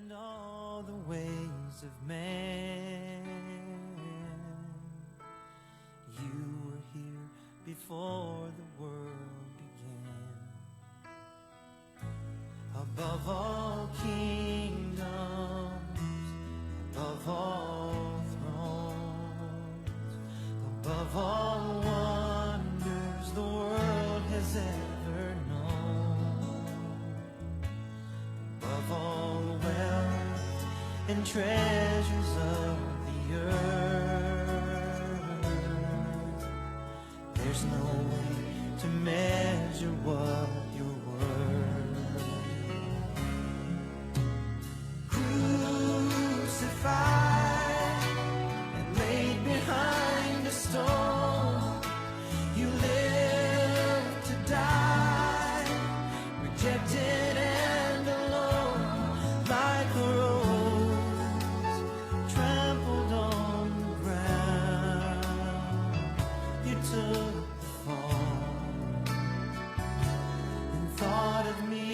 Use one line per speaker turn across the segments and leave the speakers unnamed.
and all the ways of man. You were here before the world began. Above all kingdoms, above all thrones, above all wonders the world has ever known, above all wealth and treasures of the earth, there's no way to measure what you're worth. Crucified and laid behind a stone, you lived to die, rejected and alone, like a rose trampled on the ground. You took the fall and thought of me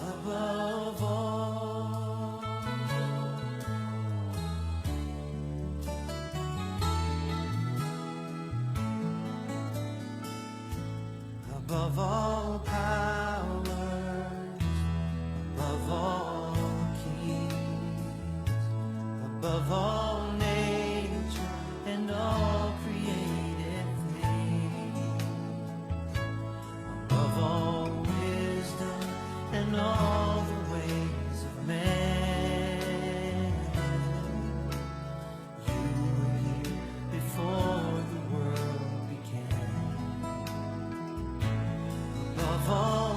above all. Above all powers, above all kings, above all nature and all created things, above all wisdom and all the ways of man. You were here before the world began. Above all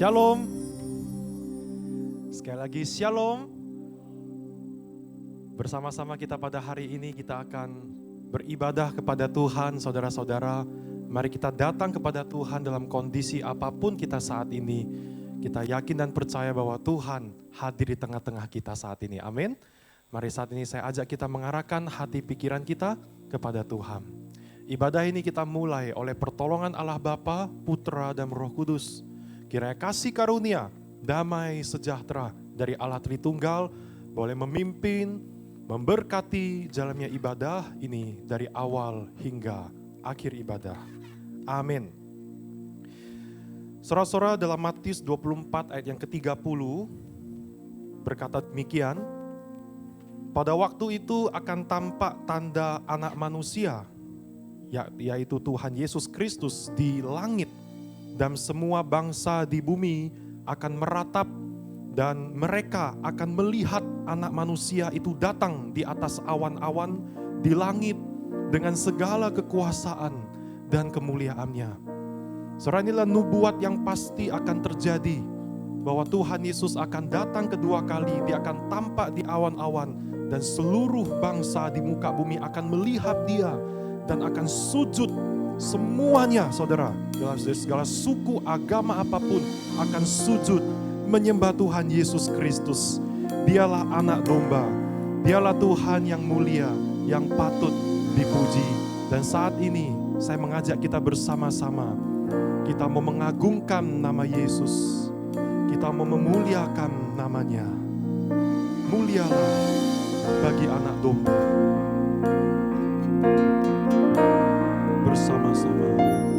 Shalom. Sekali lagi shalom. Bersama-sama kita pada hari ini kita akan beribadah kepada Tuhan, saudara-saudara. Mari kita datang kepada Tuhan dalam kondisi apapun kita saat ini. Kita yakin dan percaya bahwa Tuhan hadir di tengah-tengah kita saat ini. Amin. Mari saat ini saya ajak kita mengarahkan hati pikiran kita kepada Tuhan. Ibadah ini kita mulai oleh pertolongan Allah Bapa, Putra dan Roh Kudus. Kiranya kasih karunia, damai sejahtera dari Allah Tritunggal boleh memimpin, memberkati jalannya ibadah ini dari awal hingga akhir ibadah. Amin. Saudara-saudara, dalam Matius 24 ayat yang ke-30 berkata demikian, pada waktu itu akan tampak tanda anak manusia, yaitu Tuhan Yesus Kristus di langit. Dan semua bangsa di bumi akan meratap dan mereka akan melihat anak manusia itu datang di atas awan-awan di langit dengan segala kekuasaan dan kemuliaannya. Saudara, inilah nubuat yang pasti akan terjadi bahwa Tuhan Yesus akan datang kedua kali, dia akan tampak di awan-awan dan seluruh bangsa di muka bumi akan melihat dia dan akan sujud. Semuanya saudara, dalam segala suku agama apapun akan sujud menyembah Tuhan Yesus Kristus. Dialah anak domba, dialah Tuhan yang mulia, yang patut dipuji. Dan saat ini saya mengajak kita bersama-sama, kita mau mengagungkan nama Yesus, kita mau memuliakan namanya. Mulialah bagi anak domba. Bersama-sama.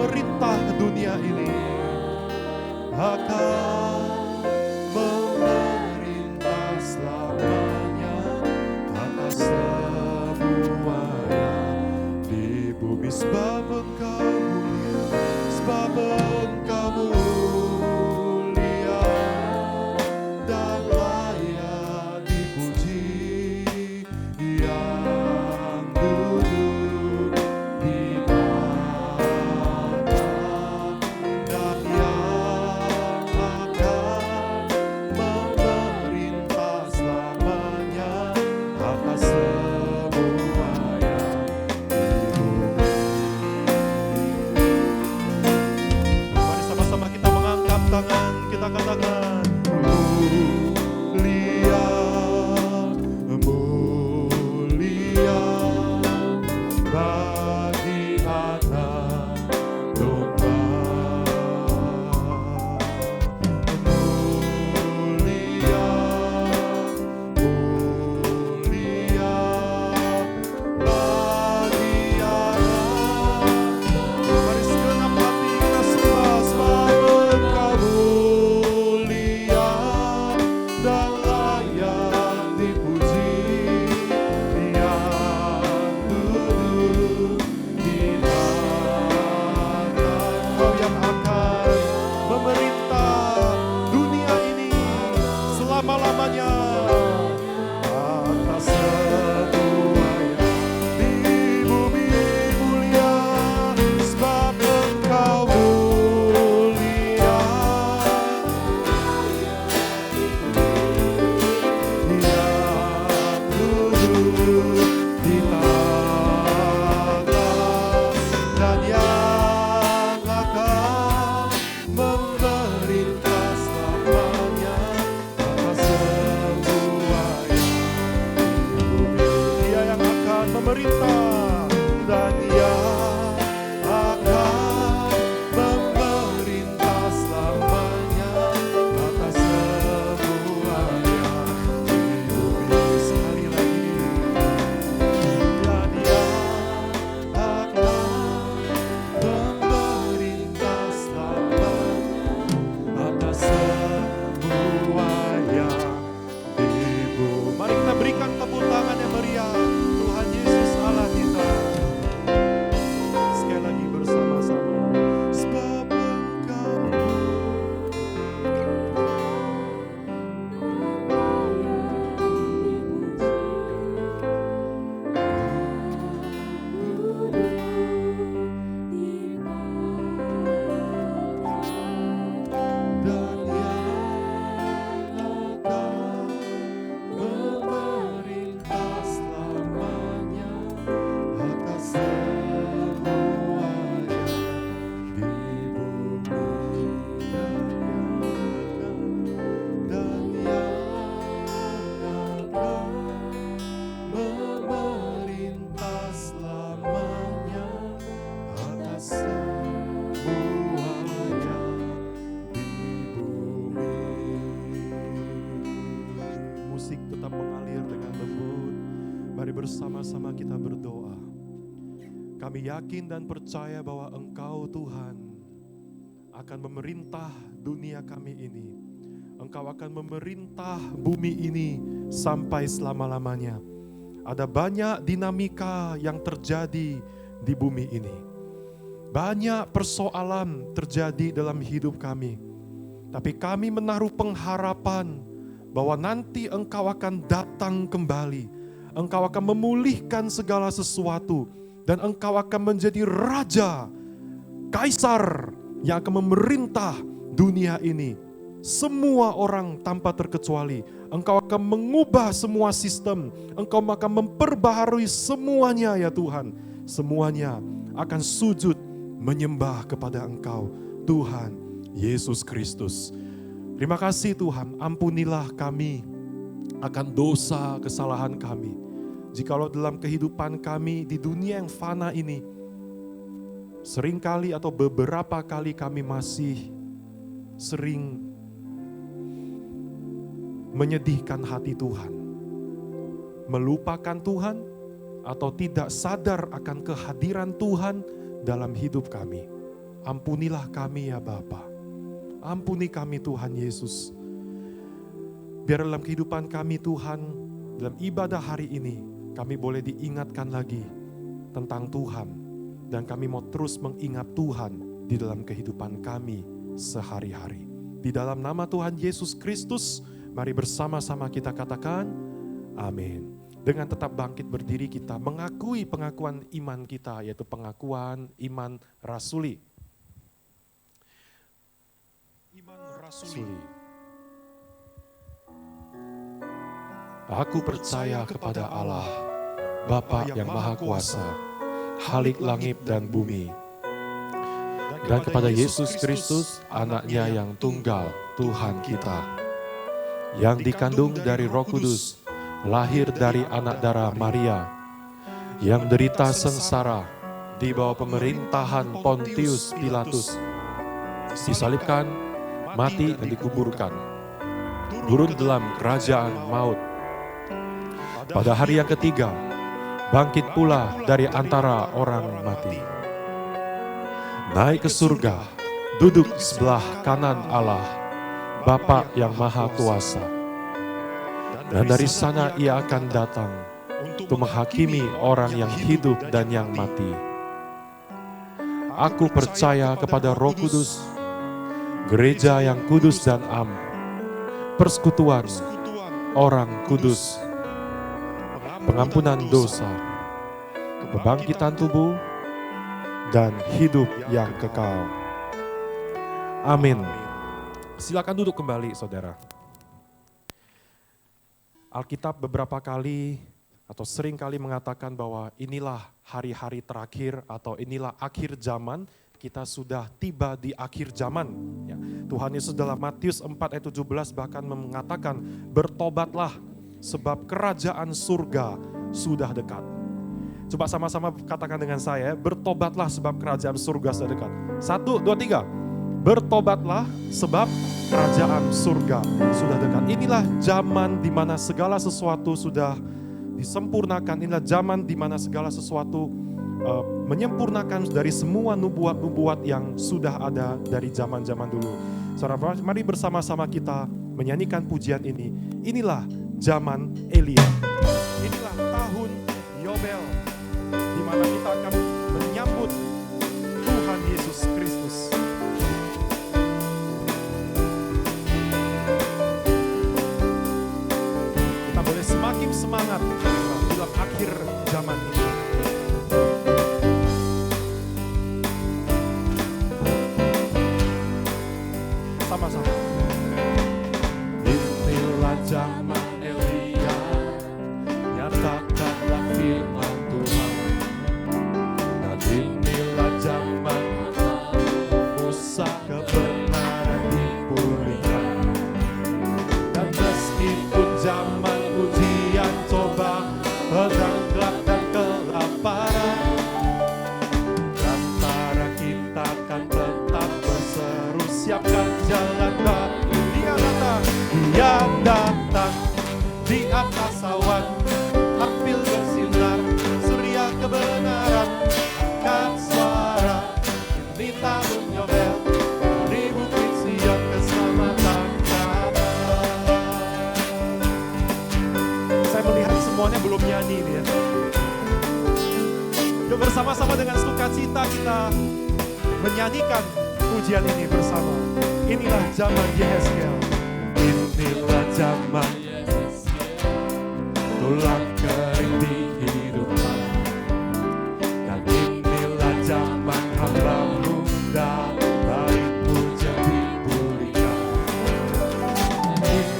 memerintah dunia ini. Akan memerintah selamanya atas semuanya di bumi. Sebab Engkau mulia, sebab Engkau mulia dan layak dipuji, yang duduk di tahta dan yang akan memerintah selamanya atas semuanya di bumi. Mari sama-sama kita mengangkat tangan, kita katakan mulia, mulia bagi anak domba. Mulia, mulia bagi anak. Mari segenap hati kita sembah, sebab Engkau mulia dan layak dipuji, yang duduk di tahta. Engkau yang akan memerintah dunia ini selama-lamanya atas semuanya di bumi. Mulia sebab Engkau mulia, yang duduk di tahta dan yang akan memerintah selamanya atas semuanya di bumi. Dia yang akan memerintah dan yang akan memerintah selamanya atas semuanya di bumi. Sekali lagi, dan yang akan memerintah selamanya atas semuanya di bumi. Mari kita berikan tepuk tangan yang meriah Tuhan Yesus Allah kita. Sekali lagi bersama-sama. Sebab Engkau dan yang akan memerintah selamanya atas semuanya di bumi. Dan yang akan memerintah selamanya atas semuanya di bumi. Musik tetap mengalir dengan lembut. Mari bersama-sama kita berdoa. Kami yakin dan percaya bahwa Engkau Tuhan akan memerintah dunia kami ini. Engkau akan memerintah bumi ini sampai selama-lamanya. Ada banyak dinamika yang terjadi di bumi ini. Banyak persoalan terjadi dalam hidup kami. Tapi kami menaruh pengharapan bahwa nanti Engkau akan datang kembali. Engkau akan memulihkan segala sesuatu. Dan Engkau akan menjadi Raja, Kaisar yang akan memerintah dunia ini. Semua orang tanpa terkecuali. Engkau akan mengubah semua sistem. Engkau akan memperbaharui semuanya ya Tuhan. Semuanya akan sujud menyembah kepada Engkau, Tuhan Yesus Kristus. Terima kasih Tuhan, ampunilah kami akan dosa kesalahan kami. Jikalau dalam kehidupan kami di dunia yang fana ini, seringkali atau beberapa kali kami masih sering menyedihkan hati Tuhan, melupakan Tuhan, atau tidak sadar akan kehadiran Tuhan dalam hidup kami. Ampunilah kami ya Bapa. Ampuni kami Tuhan Yesus. Biar dalam kehidupan kami Tuhan, dalam ibadah hari ini, kami boleh diingatkan lagi tentang Tuhan. Dan kami mau terus mengingat Tuhan di dalam kehidupan kami sehari-hari. Di dalam nama Tuhan Yesus Kristus, mari bersama-sama kita katakan, amin. Dengan tetap bangkit berdiri kita mengakui pengakuan iman kita, yaitu pengakuan iman rasuli. Iman rasuli. Aku percaya kepada Allah, Bapa yang Maha Kuasa, Khalik langit dan bumi, dan kepada Yesus Kristus, Anak-Nya yang tunggal, Tuhan kita, yang dikandung dari Roh Kudus, lahir dari anak darah Maria, yang derita sengsara di bawah pemerintahan Pontius Pilatus, disalibkan, mati dan dikuburkan, turun dalam kerajaan maut. Pada hari yang ketiga, bangkit pula dari antara orang mati. Naik ke surga, duduk sebelah kanan Allah, Bapa yang Maha Kuasa. Dan dari sana Ia akan datang untuk menghakimi orang yang hidup dan yang mati. Aku percaya kepada Roh Kudus, gereja yang kudus dan am, persekutuan orang kudus, pengampunan dosa, kebangkitan tubuh, dan hidup yang kekal. Amin. Silakan duduk kembali, saudara. Alkitab beberapa kali atau sering kali mengatakan bahwa inilah hari-hari terakhir atau inilah akhir zaman. Kita sudah tiba di akhir zaman. Ya. Tuhan Yesus dalam Matius 4 ayat 17 bahkan mengatakan, bertobatlah sebab kerajaan surga sudah dekat. Coba sama-sama katakan dengan saya, bertobatlah sebab kerajaan surga sudah dekat. 1, 2, 3. Bertobatlah sebab kerajaan surga sudah dekat. Inilah zaman di mana segala sesuatu sudah disempurnakan. Inilah zaman di mana segala sesuatu menyempurnakan dari semua nubuat-nubuat yang sudah ada dari zaman-zaman dulu. Saudara, mari bersama-sama kita menyanyikan pujian ini. Inilah zaman Elia. Inilah tahun Yobel, di mana kita akan menyambut Tuhan Yesus Kristus. Kita boleh semakin semangat dalam akhir zaman ini. Sama-sama. Inilah zaman Elia, nyatakanlah firman Tuhan. Dan inilah zaman Musa, kebenaran dipulihkan. Dan meskipun zaman ujian, coba, pedang gelap dan kelaparan, antara kita akan tetap berseru, siapkan jalan baru. Dia datang di atas awan, tampil bersinar, surya kebenaran, angkat suara, ini tahun Yobel, dari bukit Sion keselamatan kata. Saya melihat semuanya belum nyanyi ini ya. Yuk bersama-sama dengan sukacita kita menyanyikan pujian ini bersama. Inilah zaman Yehezkiel. Inilah zaman tulang kering dihidupkan. Dan inilah zaman hamba muda dari pujian dipulihkan.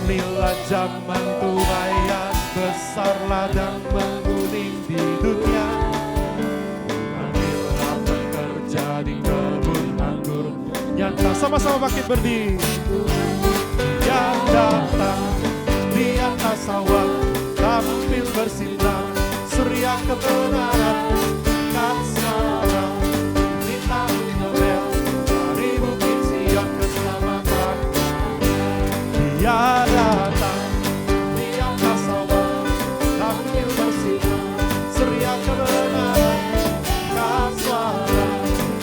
Inilah zaman tuai yang besar ladang menguning di dunia. Inilah bekerja di kebun anggur nyata. Sama-sama bangkit berdiri. Yang datang di atas awan, tampil bersinar, surya kebenaran, angkat suara, ini tahun Yobel, dari bukit Sion keselamatan. Dia datang di atas awan, tampil bersinar, surya kebenaran, angkat suara,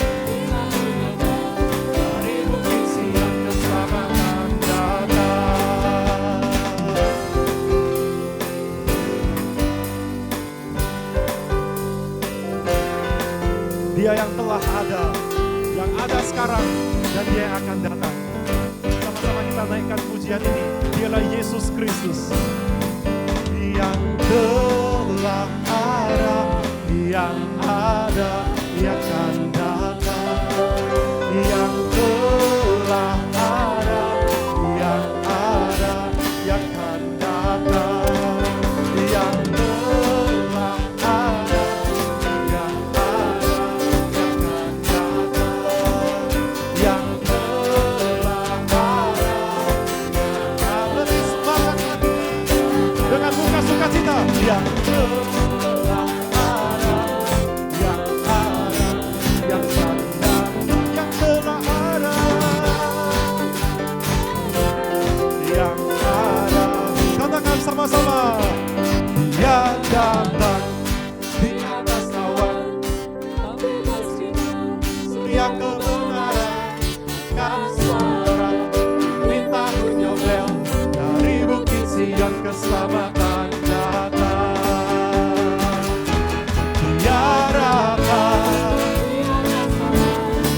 ini tahun Yobel. Dia yang telah ada, yang ada sekarang, dan Dia yang akan datang. Sama-sama kita naikkan pujian ini. Dialah Yesus Kristus. Yang telah ada, yang ada, yang akan datang. Yang telah ada, yang ada, yang akan datang. Yang telah ada, yang ada, yang akan datang. Yang telah ada, lebih semangat lagi dengan buka sukacita. Yang telah ada, yang ada, yang akan datang. Yang telah ada, yang ada. Katakan sama-sama. Dia datang di atas awan, yang kebenaran akan suara rintangan Yobel dari bukit Sion keselamatan datang. Dia datang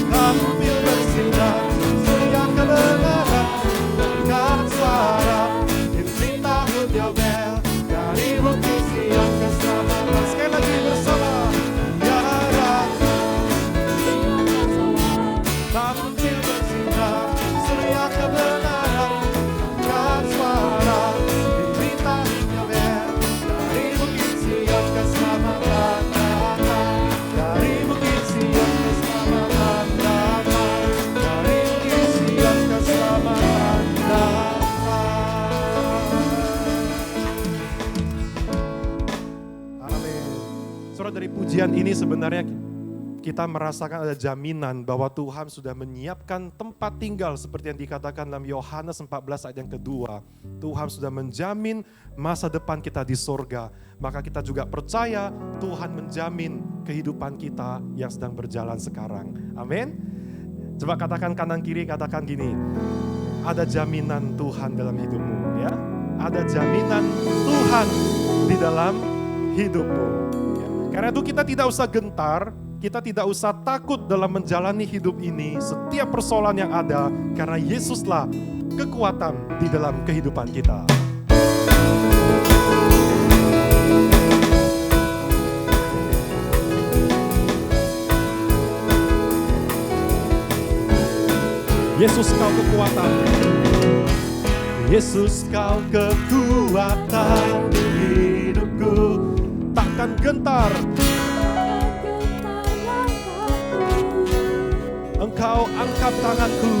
tampil bersinar yang kebenaran akan suara rintangan Yobel dari bukit Sion keselamatan. Sekali lagi bersama. Dia datang tampil bersinar surya kebenaran akan suara rintangan Yobel dari bukit Sion keselamatan datang. Dari bukit Sion keselamatan datang. Dari bukit Sion keselamatan datang. Amin. Saudara, dari pujian ini sebenarnya kita merasakan ada jaminan bahwa Tuhan sudah menyiapkan tempat tinggal seperti yang dikatakan dalam Yohanes 14 ayat yang kedua. Tuhan sudah menjamin masa depan kita di sorga. Maka kita juga percaya Tuhan menjamin kehidupan kita yang sedang berjalan sekarang. Amin. Coba katakan kanan kiri, katakan gini. Ada jaminan Tuhan dalam hidupmu, ya. Ada jaminan Tuhan di dalam hidupmu. Ya. Karena itu kita tidak usah gentar. Kita tidak usah takut dalam menjalani hidup ini, setiap persoalan yang ada, karena Yesuslah kekuatan di dalam kehidupan kita. Yesus kau kekuatan, Yesus kau kekuatan hidupku, takkan gentar. Engkau angkat tanganku,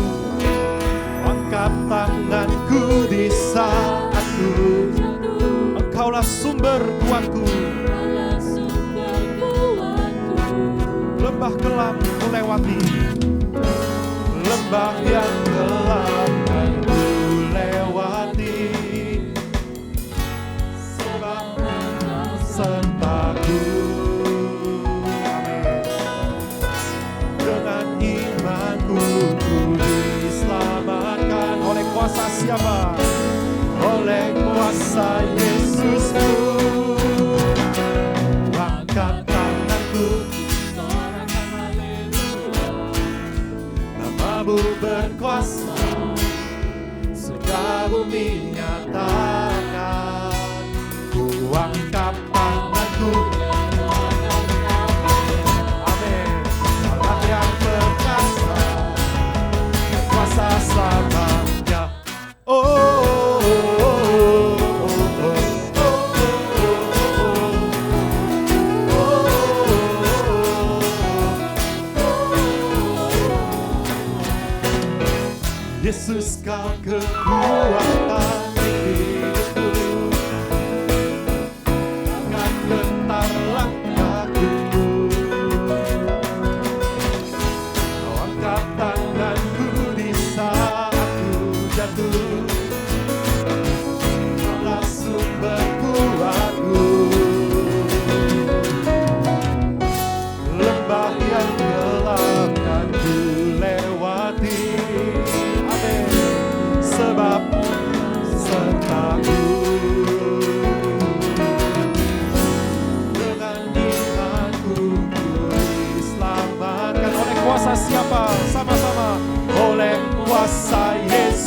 angkat tanganku di saatku. Engkaulah sumber kuatku. Lembah kelam ku lewati, lembah yang gelap kan ku lewati. Sebab Engkau sertaku. Ku diselamatkan oleh kuasa siapa? Oleh kuasa Yesusku. Angkat tanganku, sorakan haleluya. Namamu berkuasa, surga bumi nyatakan. Ku angkat tanganku. Selamanya. Yesus kau kekuatan hidupku, takkan gentar langkahku. Kau angkat tanganku di saat ku jatuh, Kaulah sumber kuatku. Lembah yang gelap kan ku lewati. Amin. Sebab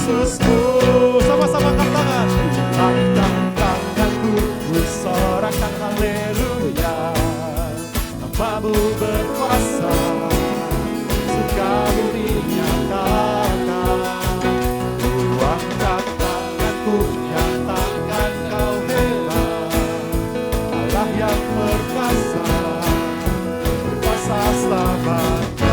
Yesusku. Sama-sama angkat tangan. Angkat tanganku, ku sorakan haleluya. Namamu berkuasa, surga bumi nyatakan. Ku angkat tanganku, nyatakan kau hebat. Allah yang perkasa, berkuasa selamanya.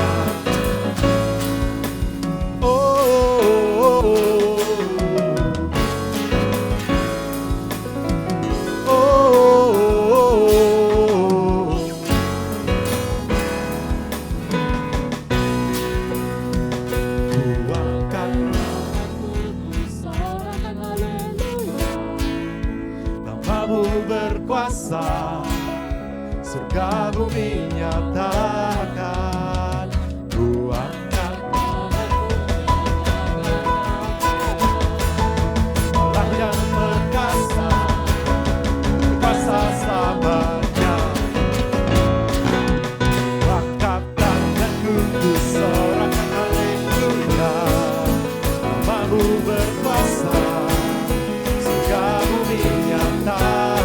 Berkuasa, surga bumi nyatakan. Ku angkat Allah yang perkasa, berkuasa selamanya. Angkat tanganku, ku sorakan haleluya. Namamu berkuasa, surga bumi nyatakan.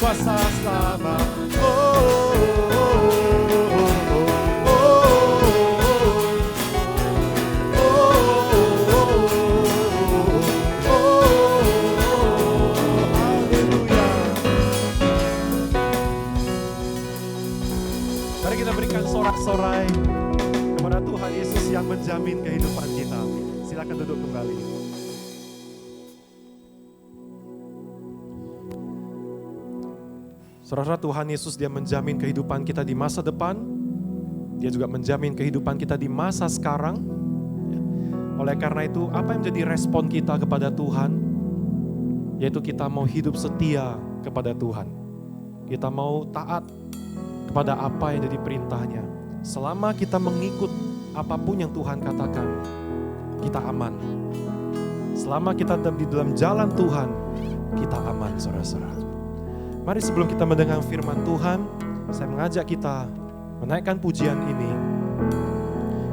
Kuasa selama haleluya. Mari kita berikan sorak-sorai kepada Tuhan Yesus yang menjamin kehidupan kita. Silakan duduk kembali. Saudara, Tuhan Yesus dia menjamin kehidupan kita di masa depan. Dia juga menjamin kehidupan kita di masa sekarang. Oleh karena itu, apa yang menjadi respon kita kepada Tuhan? Yaitu kita mau hidup setia kepada Tuhan. Kita mau taat kepada apa yang jadi perintahnya. Selama kita mengikut apapun yang Tuhan katakan, kita aman. Selama kita tetap di dalam jalan Tuhan, kita aman, saudara-saudara. Mari sebelum kita mendengar firman Tuhan, saya mengajak kita menaikkan pujian ini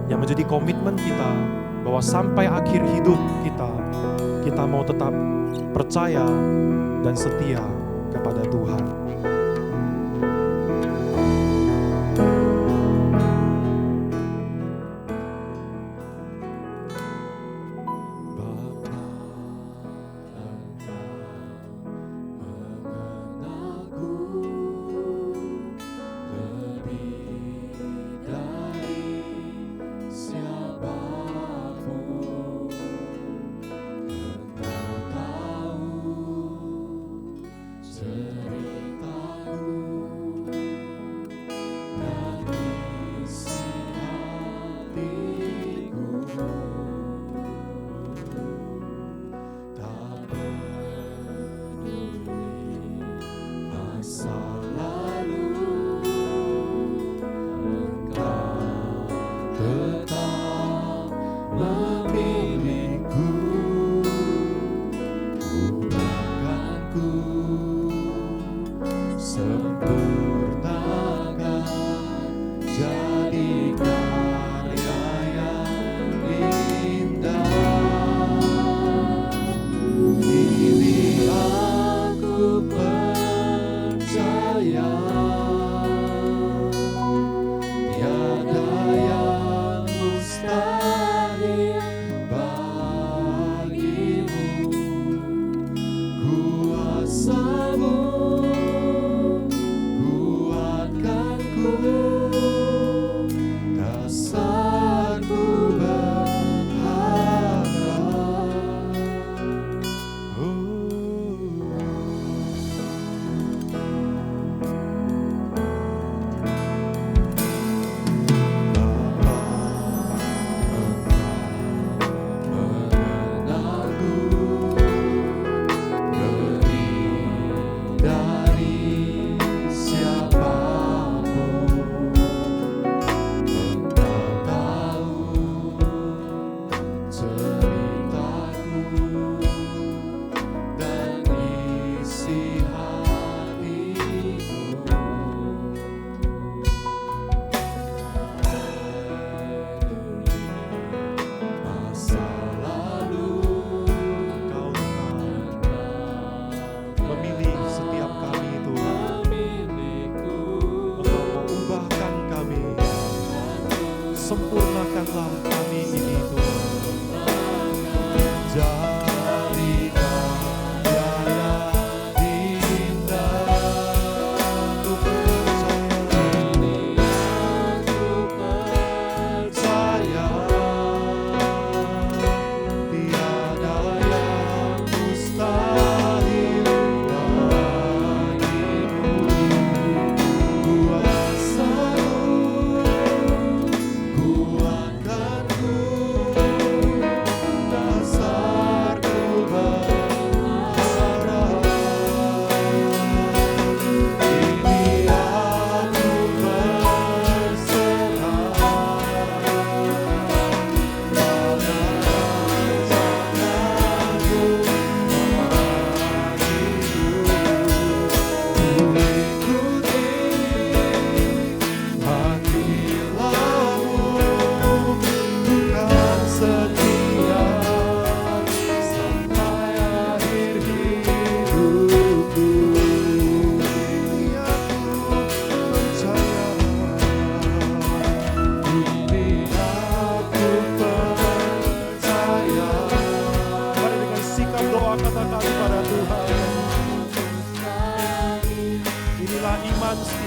yang menjadi komitmen kita bahwa sampai akhir hidup kita mau tetap percaya dan setia kepada Tuhan.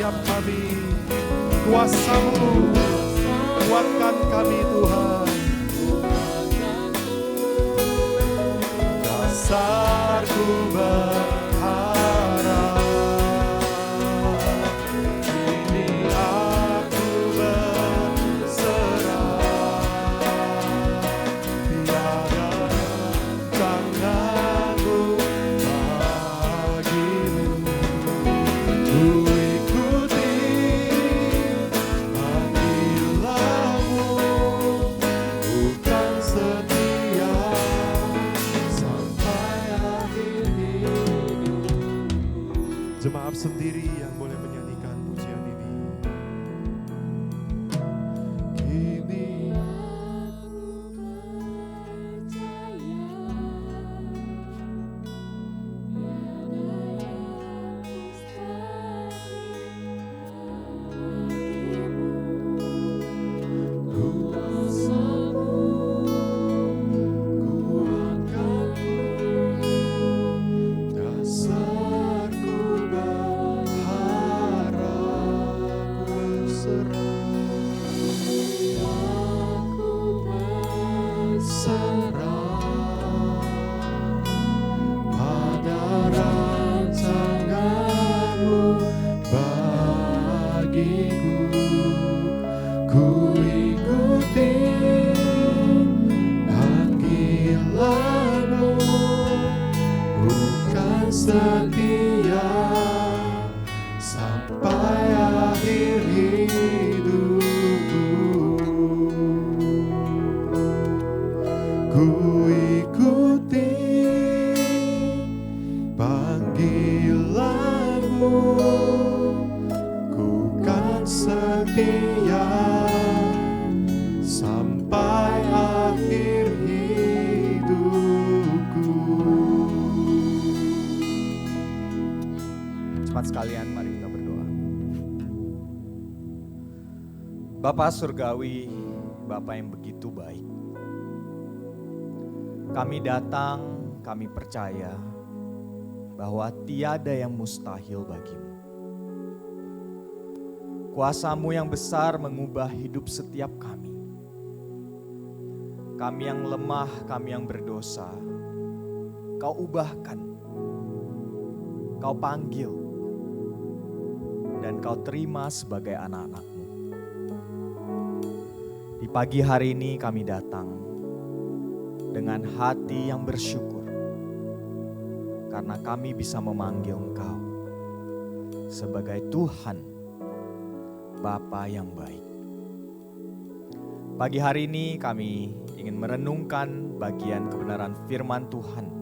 setiap kami. Kuasa-Mu kuatkan kami Tuhan. Dasarku berharap, kini aku berserah. Tiada tanganku bagimu. Ku ikuti panggilanmu, bukan setia sampai akhir hidup. Jemaat sendiri yang boleh menyanyikan pujian ini. Kini dasarku berharap, berserah pada rancangan-Mu bagiku. Ku ikuti panggilan-Mu, bukan setia sampai akhir hidupku. Ku ikuti panggilan-Mu, ku kan setia sampai akhir hidupku.
Cepat sekalian, mari kita berdoa. Bapa Surgawi, Bapa yang begitu baik. Kami datang, kami percaya bahwa tiada yang mustahil bagimu. Kuasa-Mu yang besar mengubah hidup setiap kami. Kami yang lemah, kami yang berdosa, Kau ubahkan, Kau panggil, dan Kau terima sebagai anak-anak-Mu. Di pagi hari ini kami datang dengan hati yang bersyukur, karena kami bisa memanggil Engkau sebagai Tuhan, Bapa yang baik. Pagi hari ini kami ingin merenungkan bagian kebenaran firman Tuhan.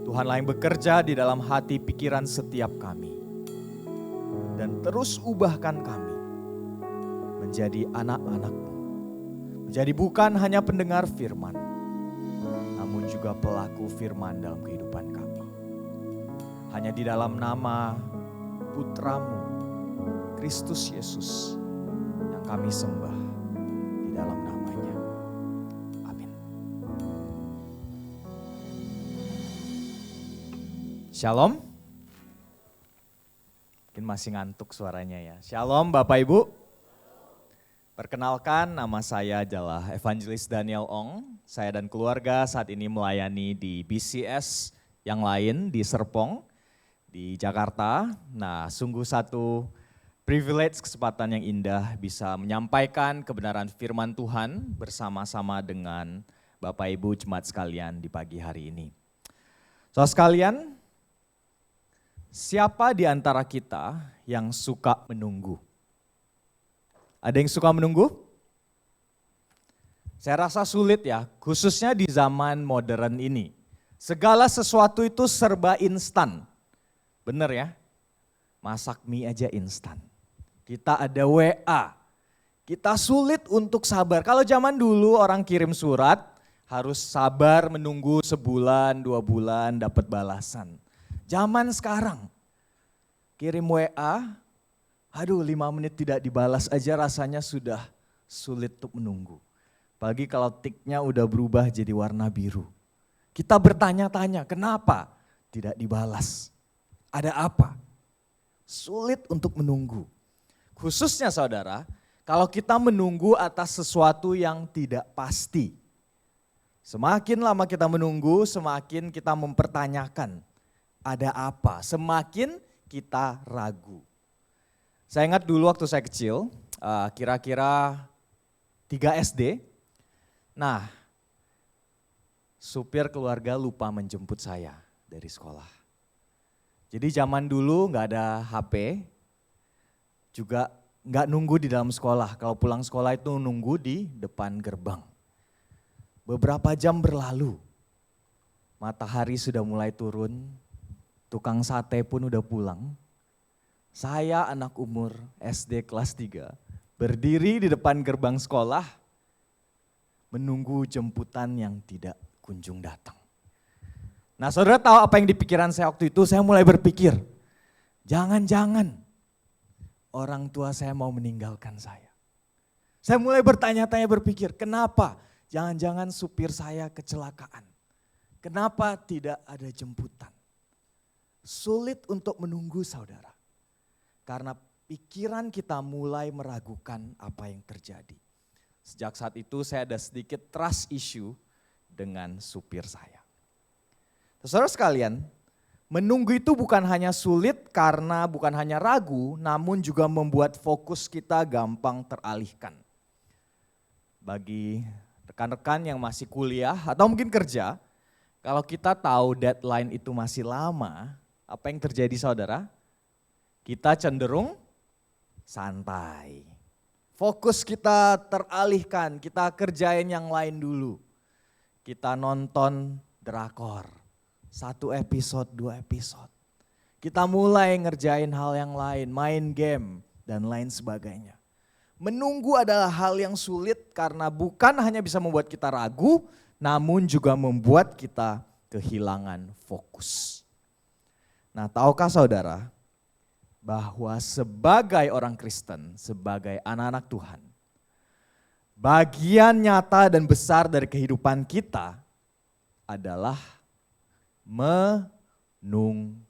Tuhanlah yang bekerja di dalam hati pikiran setiap kami. Dan terus ubahkan kami menjadi anak-anak-Mu. Menjadi bukan hanya pendengar firman, namun juga pelaku firman dalam kehidupan kami. Hanya di dalam nama Putra-Mu, Kristus Yesus, yang kami sembah di dalam namanya. Amin. Shalom. Mungkin masih ngantuk suaranya ya. Shalom Bapak Ibu. Perkenalkan, nama saya adalah Evangelis Daniel Ong. Saya dan keluarga saat ini melayani di BCS yang lain di Serpong, di Jakarta. Nah, sungguh satu privilege, kesempatan yang indah bisa menyampaikan kebenaran firman Tuhan bersama-sama dengan Bapak Ibu jemaat sekalian di pagi hari ini. Saudara sekalian, siapa di antara kita yang suka menunggu? Ada yang suka menunggu? Saya rasa sulit ya, khususnya di zaman modern ini. Segala sesuatu itu serba instan. Bener ya? Masak mie aja instan. Kita ada WA. Kita sulit untuk sabar. Kalau zaman dulu orang kirim surat, harus sabar menunggu sebulan, 2 bulan dapat balasan. Zaman sekarang, kirim WA, aduh 5 menit tidak dibalas aja rasanya sudah sulit untuk menunggu. Apalagi kalau tiknya udah berubah jadi warna biru. Kita bertanya-tanya, kenapa tidak dibalas? Ada apa? Sulit untuk menunggu. Khususnya saudara, kalau kita menunggu atas sesuatu yang tidak pasti. Semakin lama kita menunggu, semakin kita mempertanyakan ada apa, semakin kita ragu. Saya ingat dulu waktu saya kecil, kira-kira 3 SD, nah supir keluarga lupa menjemput saya dari sekolah. Jadi zaman dulu nggak ada HP, juga nggak nunggu di dalam sekolah, kalau pulang sekolah itu nunggu di depan gerbang. Beberapa jam berlalu, matahari sudah mulai turun, tukang sate pun udah pulang. Saya anak umur SD kelas 3, berdiri di depan gerbang sekolah, menunggu jemputan yang tidak kunjung datang. Nah saudara tahu apa yang di pikiran saya waktu itu? Saya mulai berpikir, jangan-jangan orang tua saya mau meninggalkan saya. Saya mulai bertanya-tanya berpikir, kenapa? Jangan-jangan supir saya kecelakaan. Kenapa tidak ada jemputan? Sulit untuk menunggu saudara. Karena pikiran kita mulai meragukan apa yang terjadi. Sejak saat itu saya ada sedikit trust issue dengan supir saya. Saudara sekalian, menunggu itu bukan hanya sulit karena bukan hanya ragu, namun juga membuat fokus kita gampang teralihkan. Bagi rekan-rekan yang masih kuliah atau mungkin kerja, kalau kita tahu deadline itu masih lama, apa yang terjadi saudara? Kita cenderung santai. Fokus kita teralihkan, kita kerjain yang lain dulu. Kita nonton drakor, 1 episode, 2 episode. Kita mulai ngerjain hal yang lain, main game dan lain sebagainya. Menunggu adalah hal yang sulit karena bukan hanya bisa membuat kita ragu, namun juga membuat kita kehilangan fokus. Nah, tahukah saudara bahwa sebagai orang Kristen, sebagai anak-anak Tuhan, bagian nyata dan besar dari kehidupan kita adalah menunggu.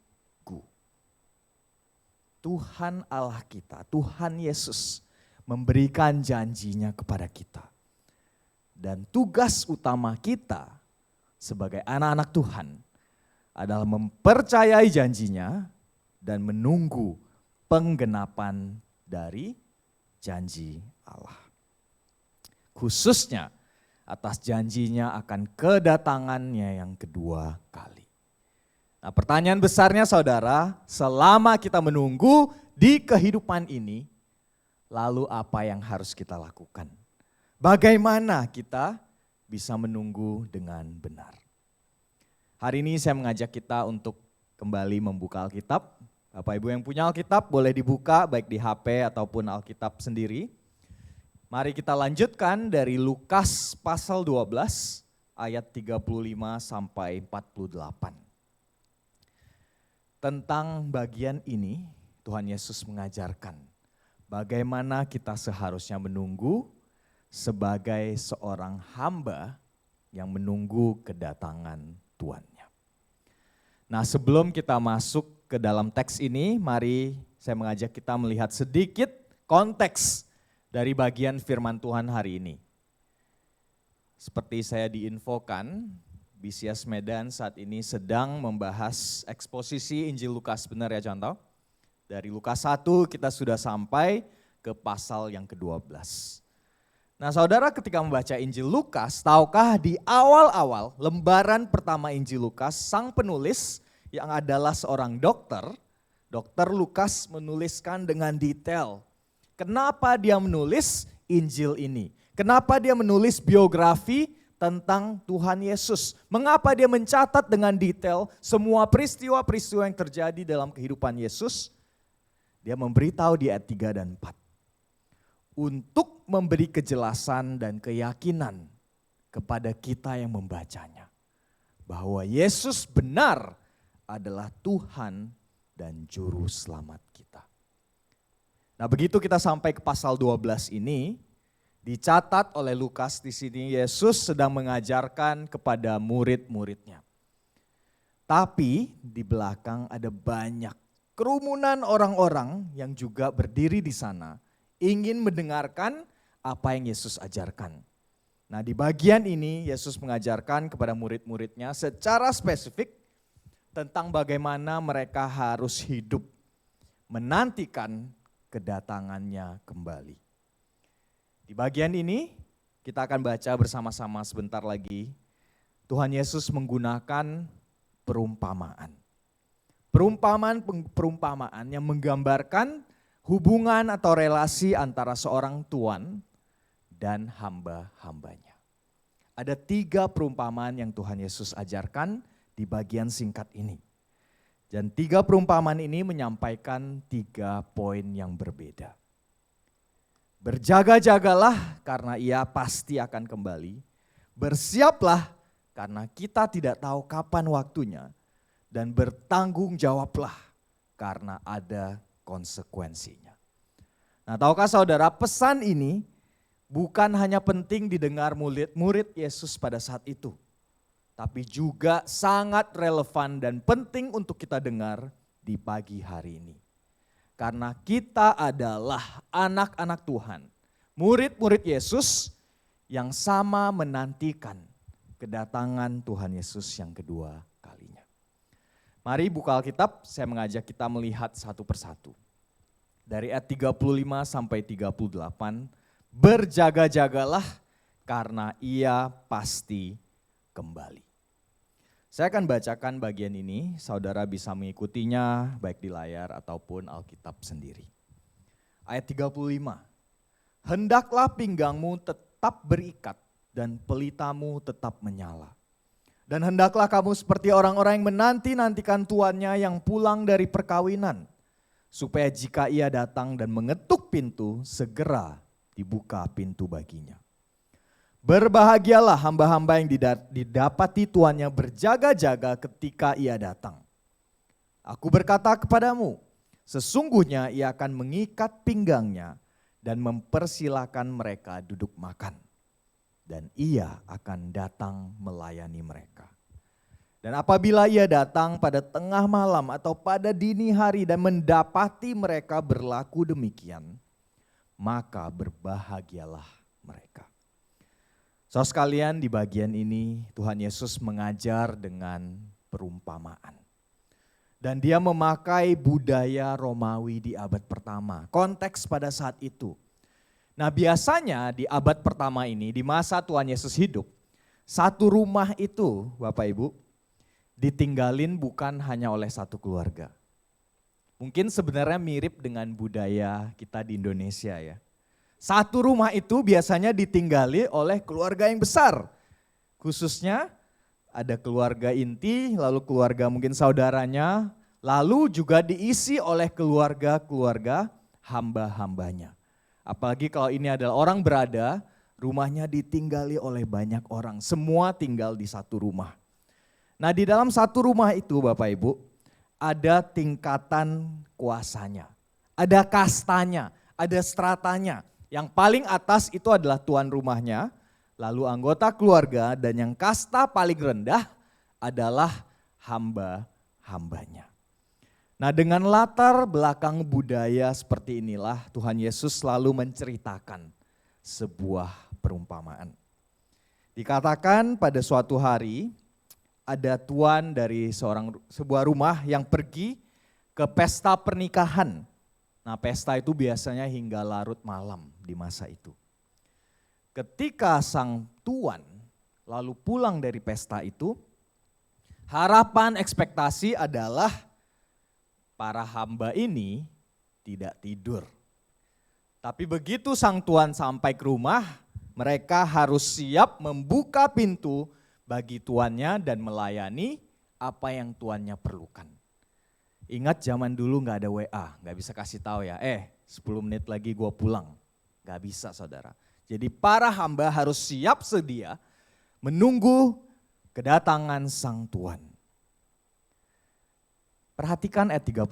Tuhan Allah kita, Tuhan Yesus memberikan janjinya kepada kita. Dan tugas utama kita sebagai anak-anak Tuhan adalah mempercayai janjinya dan menunggu penggenapan dari janji Allah. Khususnya atas janjinya akan kedatangannya yang kedua kali. Nah, pertanyaan besarnya saudara, selama kita menunggu di kehidupan ini, lalu apa yang harus kita lakukan? Bagaimana kita bisa menunggu dengan benar? Hari ini saya mengajak kita untuk kembali membuka Alkitab. Bapak Ibu yang punya Alkitab boleh dibuka baik di HP ataupun Alkitab sendiri. Mari kita lanjutkan dari Lukas pasal 12 ayat 35 sampai 48. Tentang bagian ini Tuhan Yesus mengajarkan bagaimana kita seharusnya menunggu sebagai seorang hamba yang menunggu kedatangan Tuannya. Nah, sebelum kita masuk ke dalam teks ini, mari saya mengajak kita melihat sedikit konteks dari bagian firman Tuhan hari ini. Seperti saya diinfokan, BCS Medan saat ini sedang membahas eksposisi Injil Lukas, benar ya contoh? Dari Lukas 1 kita sudah sampai ke pasal yang ke-12. Nah saudara, ketika membaca Injil Lukas, tahukah di awal-awal lembaran pertama Injil Lukas, sang penulis yang adalah seorang dokter, Dr. Lukas menuliskan dengan detail. Kenapa dia menulis Injil ini? Kenapa dia menulis biografi tentang Tuhan Yesus? Mengapa dia mencatat dengan detail semua peristiwa-peristiwa yang terjadi dalam kehidupan Yesus? Dia memberitahu di ayat 3 dan 4. Untuk memberi kejelasan dan keyakinan kepada kita yang membacanya. Bahwa Yesus benar adalah Tuhan dan Juru Selamat kita. Nah begitu kita sampai ke pasal 12 ini, dicatat oleh Lukas di sini Yesus sedang mengajarkan kepada murid-muridnya. Tapi di belakang ada banyak kerumunan orang-orang yang juga berdiri di sana, ingin mendengarkan apa yang Yesus ajarkan. Nah di bagian ini Yesus mengajarkan kepada murid-muridnya secara spesifik tentang bagaimana mereka harus hidup menantikan kedatangannya kembali. Di bagian ini kita akan baca bersama-sama sebentar lagi. Tuhan Yesus menggunakan perumpamaan. Perumpamaan yang menggambarkan hubungan atau relasi antara seorang tuan dan hamba-hambanya. Ada 3 perumpamaan yang Tuhan Yesus ajarkan di bagian singkat ini. Dan 3 perumpamaan ini menyampaikan 3 poin yang berbeda. Berjaga-jagalah karena ia pasti akan kembali. Bersiaplah karena kita tidak tahu kapan waktunya. Dan bertanggung jawablah karena ada konsekuensinya. Nah tahukah saudara, pesan ini bukan hanya penting didengar murid Yesus pada saat itu. Tapi juga sangat relevan dan penting untuk kita dengar di pagi hari ini. Karena kita adalah anak-anak Tuhan, murid-murid Yesus yang sama menantikan kedatangan Tuhan Yesus yang kedua kalinya. Mari buka Alkitab, saya mengajak kita melihat satu persatu. Dari ayat 35 sampai 38, berjaga-jagalah karena ia pasti kembali. Saya akan bacakan bagian ini, saudara bisa mengikutinya baik di layar ataupun Alkitab sendiri. Ayat 35, hendaklah pinggangmu tetap berikat dan pelitamu tetap menyala. Dan hendaklah kamu seperti orang-orang yang menanti-nantikan tuannya yang pulang dari perkawinan. Supaya jika ia datang dan mengetuk pintu, segera dibuka pintu baginya. Berbahagialah hamba-hamba yang didapati tuannya berjaga-jaga ketika ia datang. Aku berkata kepadamu, sesungguhnya ia akan mengikat pinggangnya dan mempersilahkan mereka duduk makan. Dan ia akan datang melayani mereka. Dan apabila ia datang pada tengah malam atau pada dini hari dan mendapati mereka berlaku demikian, maka berbahagialah mereka. Saudara sekalian, di bagian ini Tuhan Yesus mengajar dengan perumpamaan. Dan dia memakai budaya Romawi di abad pertama, konteks pada saat itu. Nah biasanya di abad pertama ini, di masa Tuhan Yesus hidup, satu rumah itu Bapak Ibu ditinggalin bukan hanya oleh satu keluarga. Mungkin sebenarnya mirip dengan budaya kita di Indonesia ya. Satu rumah itu biasanya ditinggali oleh keluarga yang besar. Khususnya ada keluarga inti, lalu keluarga mungkin saudaranya, lalu juga diisi oleh keluarga-keluarga hamba-hambanya. Apalagi kalau ini adalah orang berada, rumahnya ditinggali oleh banyak orang. Semua tinggal di satu rumah. Nah di dalam satu rumah itu Bapak Ibu, ada tingkatan kuasanya. Ada kastanya, ada stratanya. Yang paling atas itu adalah tuan rumahnya, lalu anggota keluarga, dan yang kasta paling rendah adalah hamba hambanya. Nah, dengan latar belakang budaya seperti inilah Tuhan Yesus selalu menceritakan sebuah perumpamaan. Dikatakan pada suatu hari ada tuan dari sebuah rumah yang pergi ke pesta pernikahan. Nah, pesta itu biasanya hingga larut malam di masa itu. Ketika sang tuan lalu pulang dari pesta itu, harapan ekspektasi adalah para hamba ini tidak tidur. Tapi begitu sang tuan sampai ke rumah, mereka harus siap membuka pintu bagi tuannya dan melayani apa yang tuannya perlukan. Ingat zaman dulu gak ada WA, gak bisa kasih tahu ya, 10 menit lagi gue pulang. Gak bisa saudara. Jadi para hamba harus siap sedia menunggu kedatangan sang tuan. Perhatikan ayat 35.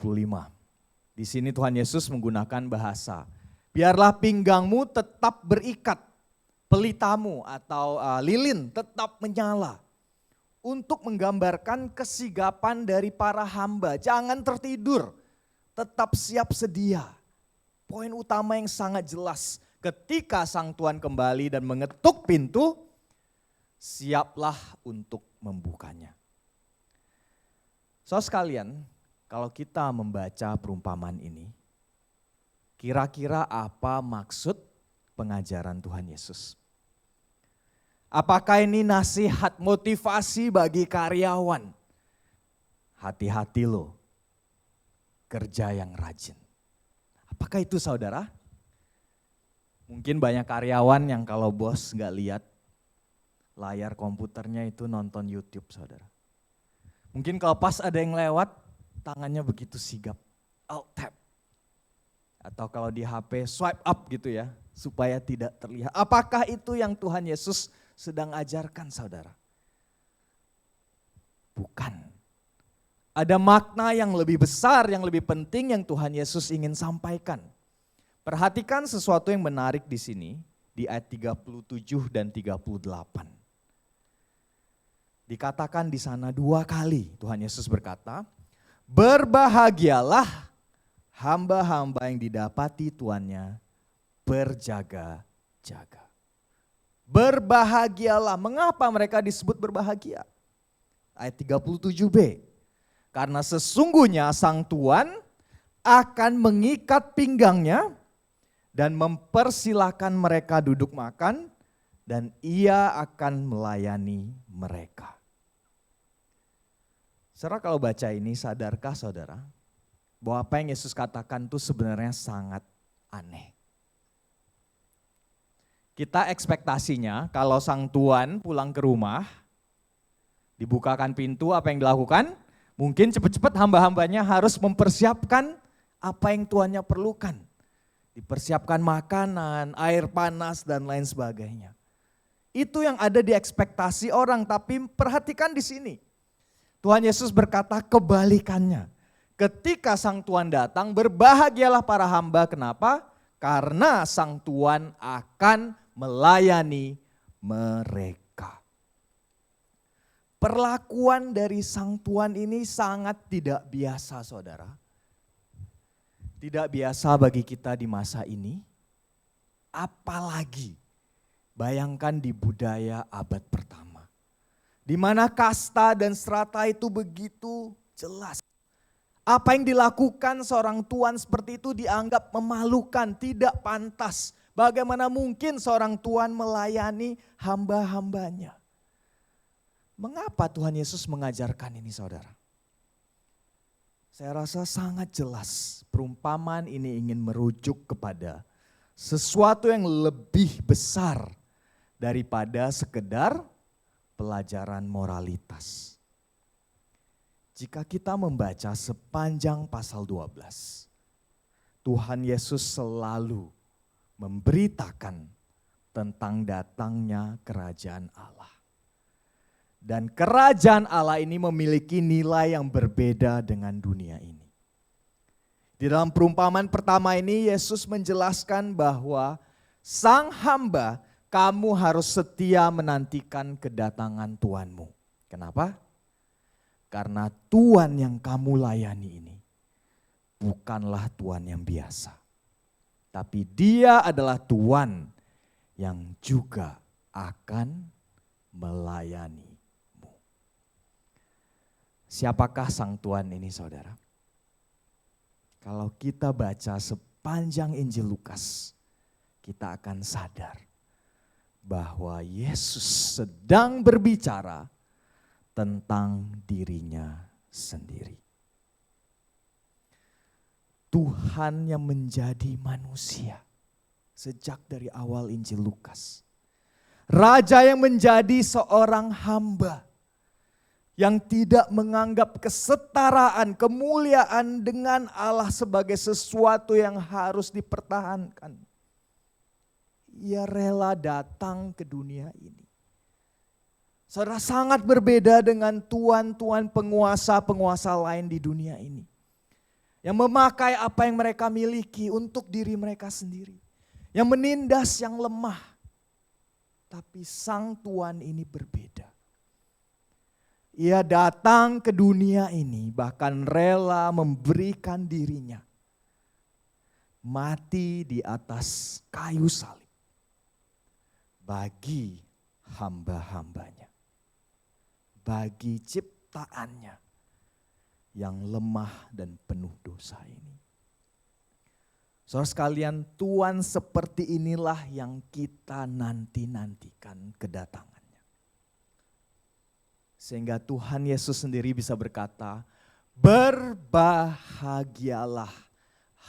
Di sini Tuhan Yesus menggunakan bahasa, biarlah pinggangmu tetap berikat, pelitamu atau lilin tetap menyala. Untuk menggambarkan kesigapan dari para hamba, jangan tertidur, tetap siap sedia. Poin utama yang sangat jelas, ketika sang tuan kembali dan mengetuk pintu, siaplah untuk membukanya. Saudara sekalian, kalau kita membaca perumpamaan ini, kira-kira apa maksud pengajaran Tuhan Yesus? Apakah ini nasihat motivasi bagi karyawan? Hati-hati loh, kerja yang rajin. Apakah itu saudara? Mungkin banyak karyawan yang kalau bos gak lihat layar komputernya itu nonton YouTube saudara. Mungkin kalau pas ada yang lewat, tangannya begitu sigap, alt tab. Atau kalau di HP swipe up gitu ya, supaya tidak terlihat. Apakah itu yang Tuhan Yesus sedang ajarkan saudara? Bukan. Ada makna yang lebih besar, yang lebih penting yang Tuhan Yesus ingin sampaikan. Perhatikan sesuatu yang menarik di sini, di ayat 37 dan 38. Dikatakan di sana 2 kali Tuhan Yesus berkata, berbahagialah hamba-hamba yang didapati tuannya berjaga-jaga. Berbahagialah. Mengapa mereka disebut berbahagia? Ayat 37b. Karena sesungguhnya sang tuan akan mengikat pinggangnya dan mempersilahkan mereka duduk makan dan ia akan melayani mereka. Saudara kalau baca ini, sadarkah saudara bahwa apa yang Yesus katakan itu sebenarnya sangat aneh. Kita ekspektasinya kalau sang tuan pulang ke rumah, dibukakan pintu, apa yang dilakukan? Mungkin cepat-cepat hamba-hambanya harus mempersiapkan apa yang tuannya perlukan. Dipersiapkan makanan, air panas dan lain sebagainya. Itu yang ada di ekspektasi orang, tapi perhatikan di sini. Tuhan Yesus berkata kebalikannya. Ketika sang tuan datang, berbahagialah para hamba. Kenapa? Karena sang tuan akan melayani mereka. Perlakuan dari sang tuan ini sangat tidak biasa saudara. Tidak biasa bagi kita di masa ini. Apalagi bayangkan di budaya abad pertama. Di mana kasta dan strata itu begitu jelas. Apa yang dilakukan seorang tuan seperti itu dianggap memalukan, tidak pantas. Bagaimana mungkin seorang tuan melayani hamba-hambanya? Mengapa Tuhan Yesus mengajarkan ini saudara? Saya rasa sangat jelas perumpamaan ini ingin merujuk kepada sesuatu yang lebih besar daripada sekedar pelajaran moralitas. Jika kita membaca sepanjang pasal 12, Tuhan Yesus selalu memberitakan tentang datangnya kerajaan Allah. Dan kerajaan Allah ini memiliki nilai yang berbeda dengan dunia ini. Di dalam perumpamaan pertama ini Yesus menjelaskan bahwa sang hamba kamu harus setia menantikan kedatangan Tuanmu. Kenapa? Karena Tuhan yang kamu layani ini bukanlah Tuhan yang biasa. Tapi Dia adalah Tuhan yang juga akan melayanimu. Siapakah sang Tuhan ini, saudara? Kalau kita baca sepanjang Injil Lukas, kita akan sadar bahwa Yesus sedang berbicara tentang dirinya sendiri. Tuhan yang menjadi manusia sejak dari awal Injil Lukas. Raja yang menjadi seorang hamba yang tidak menganggap kesetaraan, kemuliaan dengan Allah sebagai sesuatu yang harus dipertahankan. Ia rela datang ke dunia ini. Saudara, sangat berbeda dengan tuan-tuan penguasa-penguasa lain di dunia ini. Yang memakai apa yang mereka miliki untuk diri mereka sendiri. Yang menindas yang lemah. Tapi sang Tuhan ini berbeda. Ia datang ke dunia ini bahkan rela memberikan dirinya. Mati di atas kayu salib. Bagi hamba-hambanya. Bagi ciptaannya yang lemah dan penuh dosa ini. Saudara sekalian, Tuhan seperti inilah yang kita nanti-nantikan kedatangannya. Sehingga Tuhan Yesus sendiri bisa berkata, berbahagialah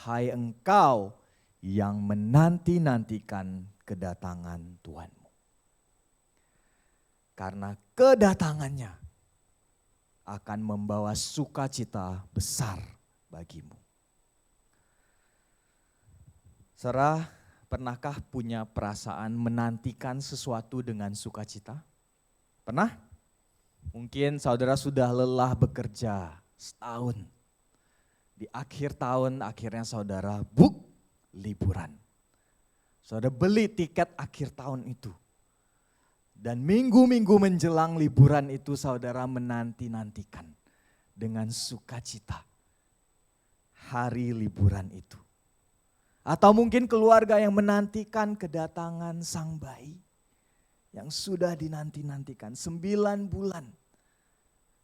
hai engkau yang menanti-nantikan kedatangan Tuhanmu. Karena kedatangannya akan membawa sukacita besar bagimu. Saudara, pernahkah punya perasaan menantikan sesuatu dengan sukacita? Pernah? Mungkin saudara sudah lelah bekerja setahun. Di akhir tahun akhirnya saudara book liburan. Saudara beli tiket akhir tahun itu. Dan minggu-minggu menjelang liburan itu saudara menanti-nantikan dengan sukacita hari liburan itu. Atau mungkin keluarga yang menantikan kedatangan sang bayi yang sudah dinanti-nantikan 9 bulan.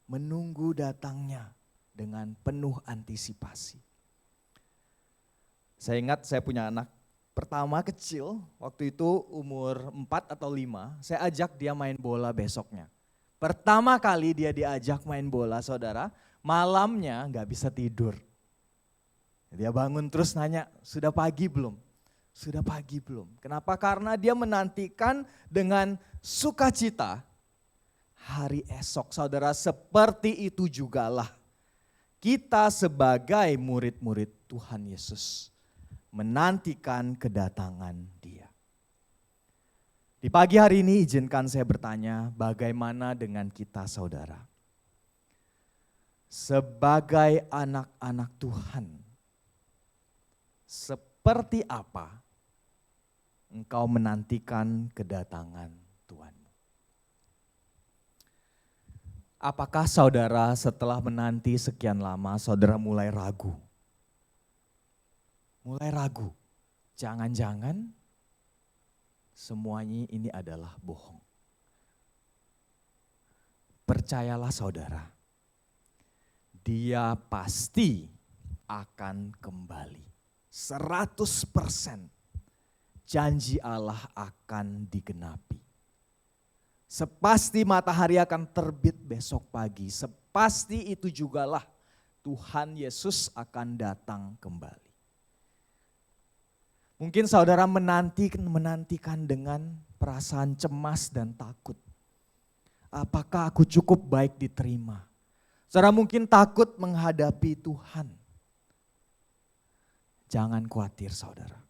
Menunggu datangnya dengan penuh antisipasi. Saya ingat saya punya anak pertama kecil, waktu itu umur 4 atau 5, saya ajak dia main bola besoknya. Pertama kali dia diajak main bola, saudara, malamnya gak bisa tidur. Dia bangun terus nanya, sudah pagi belum? Sudah pagi belum? Kenapa? Karena dia menantikan dengan sukacita hari esok. Saudara, seperti itu jugalah kita sebagai murid-murid Tuhan Yesus menantikan kedatangan Dia. Di pagi hari ini izinkan saya bertanya, bagaimana dengan kita saudara? Sebagai anak-anak Tuhan, seperti apa engkau menantikan kedatangan Tuhanmu? Apakah saudara setelah menanti sekian lama, saudara mulai ragu? Mulai ragu, jangan-jangan semuanya ini adalah bohong. Percayalah saudara, Dia pasti akan kembali. 100% janji Allah akan digenapi. Sepasti matahari akan terbit besok pagi, sepasti itu jugalah Tuhan Yesus akan datang kembali. Mungkin saudara menantikan dengan perasaan cemas dan takut. Apakah aku cukup baik diterima? Saudara mungkin takut menghadapi Tuhan. Jangan khawatir saudara.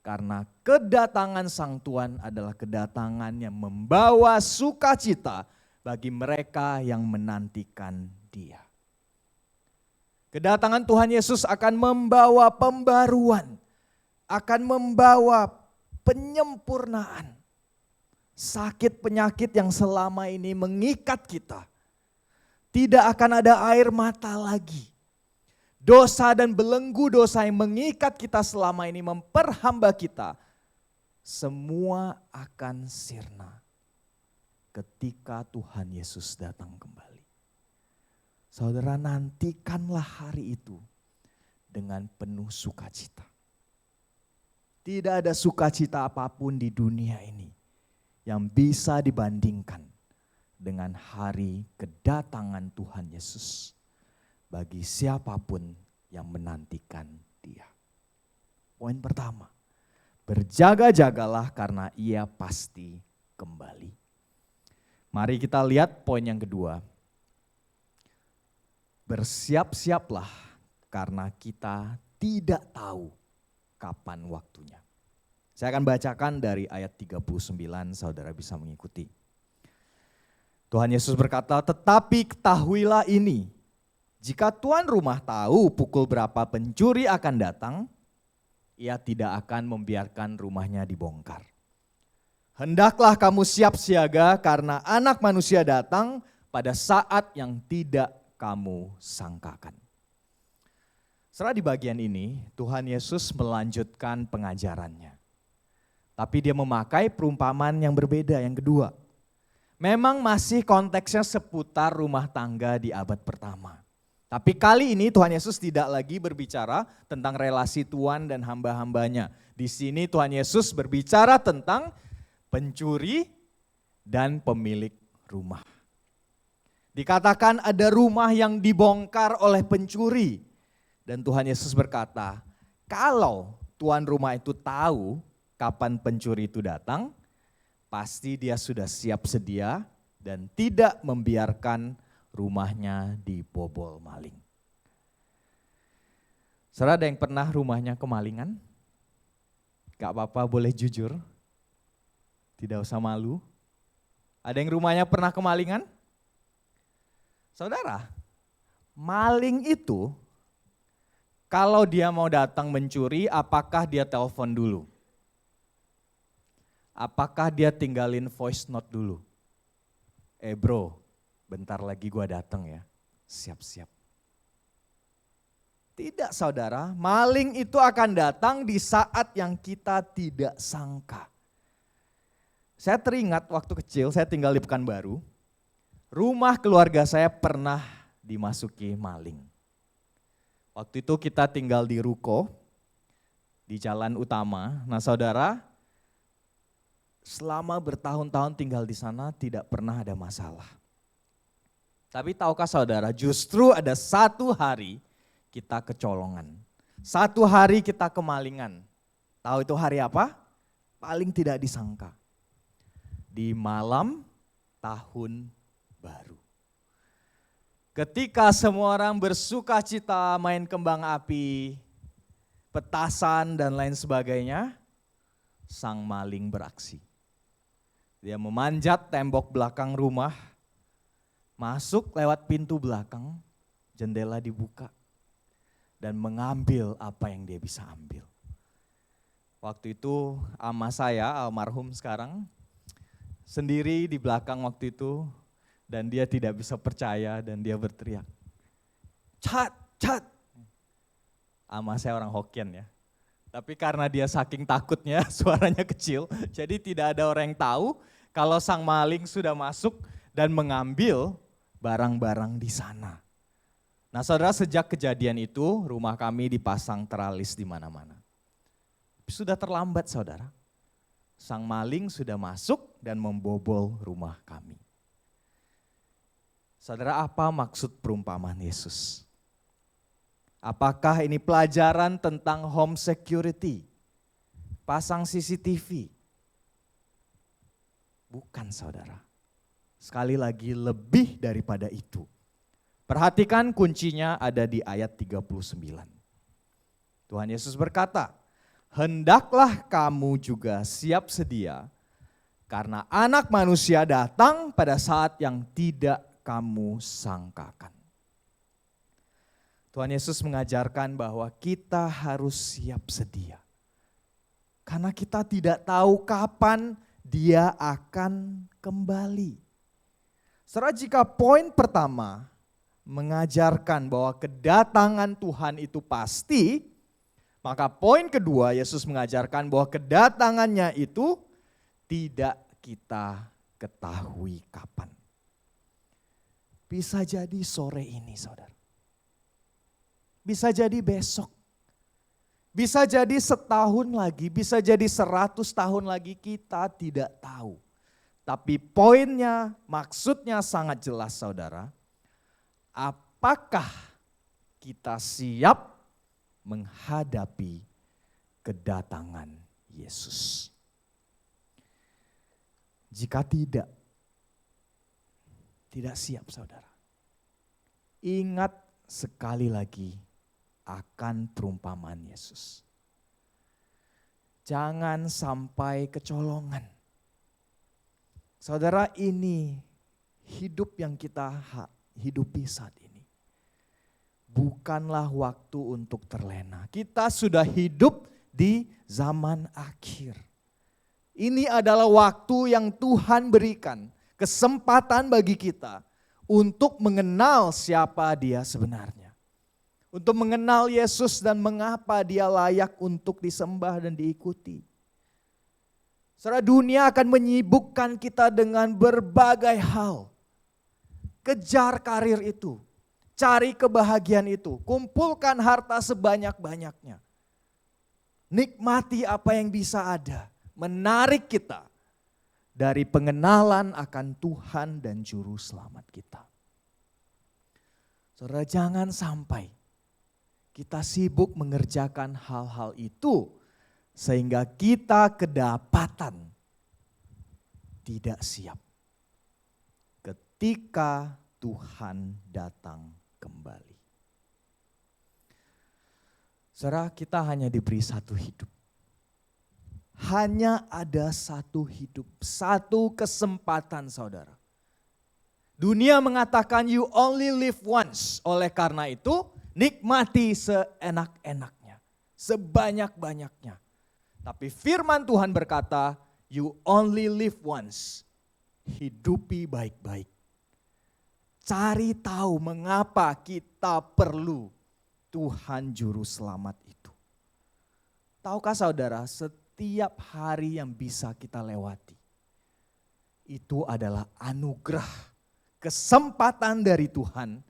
Karena kedatangan sang Tuhan adalah kedatangan yang membawa sukacita bagi mereka yang menantikan Dia. Kedatangan Tuhan Yesus akan membawa pembaruan, akan membawa penyempurnaan. Sakit penyakit yang selama ini mengikat kita Tidak akan ada air mata lagi. Dosa dan belenggu dosa yang mengikat kita selama ini, memperhamba kita, semua akan sirna ketika Tuhan Yesus datang kembali. Saudara, nantikanlah hari itu dengan penuh sukacita. Tidak ada sukacita apapun di dunia ini yang bisa dibandingkan dengan hari kedatangan Tuhan Yesus bagi siapapun yang menantikan Dia. Poin pertama, berjaga-jagalah karena Ia pasti kembali. Mari kita lihat poin yang kedua. Bersiap-siaplah karena kita tidak tahu kapan waktunya. Saya akan bacakan dari ayat 39, saudara bisa mengikuti. Tuhan Yesus berkata, tetapi ketahuilah ini, jika tuan rumah tahu pukul berapa pencuri akan datang, ia tidak akan membiarkan rumahnya dibongkar. Hendaklah kamu siap siaga karena Anak Manusia datang pada saat yang tidak kamu sangkakan. Setelah di bagian ini, Tuhan Yesus melanjutkan pengajarannya. Tapi dia memakai perumpamaan yang berbeda, yang kedua. Memang masih konteksnya seputar rumah tangga di abad pertama. Tapi kali ini Tuhan Yesus tidak lagi berbicara tentang relasi Tuhan dan hamba-hambanya. Di sini Tuhan Yesus berbicara tentang pencuri dan pemilik rumah. Dikatakan ada rumah yang dibongkar oleh pencuri. Dan Tuhan Yesus berkata, kalau tuan rumah itu tahu kapan pencuri itu datang, pasti dia sudah siap sedia dan tidak membiarkan rumahnya dibobol maling. Saudara, ada yang pernah rumahnya kemalingan? Gak apa-apa, boleh jujur. Tidak usah malu. Ada yang rumahnya pernah kemalingan? Saudara, maling itu kalau dia mau datang mencuri, apakah dia telepon dulu? Apakah dia tinggalin voice note dulu? Bro, bentar lagi gua datang ya, siap-siap. Tidak saudara, maling itu akan datang di saat yang kita tidak sangka. Saya teringat waktu kecil, saya tinggal di Pekanbaru, rumah keluarga saya pernah dimasuki maling. Waktu itu kita tinggal di ruko, di jalan utama. Nah saudara, selama bertahun-tahun tinggal di sana tidak pernah ada masalah. Tapi tahukah saudara, justru ada satu hari kita kecolongan. Satu hari kita kemalingan. Tahu itu hari apa? Paling tidak disangka. Di malam tahun baru. Ketika semua orang bersuka cita main kembang api, petasan dan lain sebagainya, sang maling beraksi. Dia memanjat tembok belakang rumah, masuk lewat pintu belakang, jendela dibuka, dan mengambil apa yang dia bisa ambil. Waktu itu ama saya, almarhum sekarang, sendiri di belakang waktu itu, dan dia tidak bisa percaya dan dia berteriak, "Cat, cat." Ama saya orang Hokkien ya. Tapi karena dia saking takutnya suaranya kecil, jadi tidak ada orang yang tahu kalau sang maling sudah masuk dan mengambil barang-barang di sana. Nah saudara, sejak kejadian itu rumah kami dipasang teralis di mana-mana. Sudah terlambat saudara. Sang maling sudah masuk dan membobol rumah kami. Saudara, apa maksud perumpamaan Yesus? Apakah ini pelajaran tentang home security? Pasang CCTV? Bukan saudara. Sekali lagi lebih daripada itu. Perhatikan kuncinya ada di ayat 39. Tuhan Yesus berkata, "Hendaklah kamu juga siap sedia, karena Anak Manusia datang pada saat yang tidak kamu sangkakan." Tuhan Yesus mengajarkan bahwa kita harus siap sedia. Karena kita tidak tahu kapan Dia akan kembali. Saudara, jika poin pertama mengajarkan bahwa kedatangan Tuhan itu pasti, maka poin kedua Yesus mengajarkan bahwa kedatangannya itu tidak kita ketahui kapan. Bisa jadi sore ini, saudara. Bisa jadi besok. Bisa jadi setahun lagi, bisa jadi 100 tahun lagi, kita tidak tahu. Tapi poinnya, maksudnya sangat jelas, saudara. Apakah kita siap menghadapi kedatangan Yesus? Jika tidak siap, saudara. Ingat sekali lagi akan perumpamaan Yesus. Jangan sampai kecolongan. Saudara, ini hidup yang kita hidupi saat ini. Bukanlah waktu untuk terlena. Kita sudah hidup di zaman akhir. Ini adalah waktu yang Tuhan berikan. Kesempatan bagi kita untuk mengenal siapa Dia sebenarnya. Untuk mengenal Yesus dan mengapa Dia layak untuk disembah dan diikuti. Saudara, dunia akan menyibukkan kita dengan berbagai hal. Kejar karir itu, cari kebahagiaan itu, kumpulkan harta sebanyak-banyaknya. Nikmati apa yang bisa ada, menarik kita dari pengenalan akan Tuhan dan Juru Selamat kita. Saudara, jangan sampai kita sibuk mengerjakan hal-hal itu sehingga kita kedapatan tidak siap ketika Tuhan datang kembali. Saudara, kita hanya diberi satu hidup. Hanya ada satu hidup, satu kesempatan, saudara. Dunia mengatakan you only live once. Oleh karena itu, nikmati seenak-enaknya, sebanyak-banyaknya. Tapi firman Tuhan berkata, you only live once. Hidupi baik-baik. Cari tahu mengapa kita perlu Tuhan Juru Selamat itu. Tahukah saudara, setiap hari yang bisa kita lewati, itu adalah anugerah, kesempatan dari Tuhan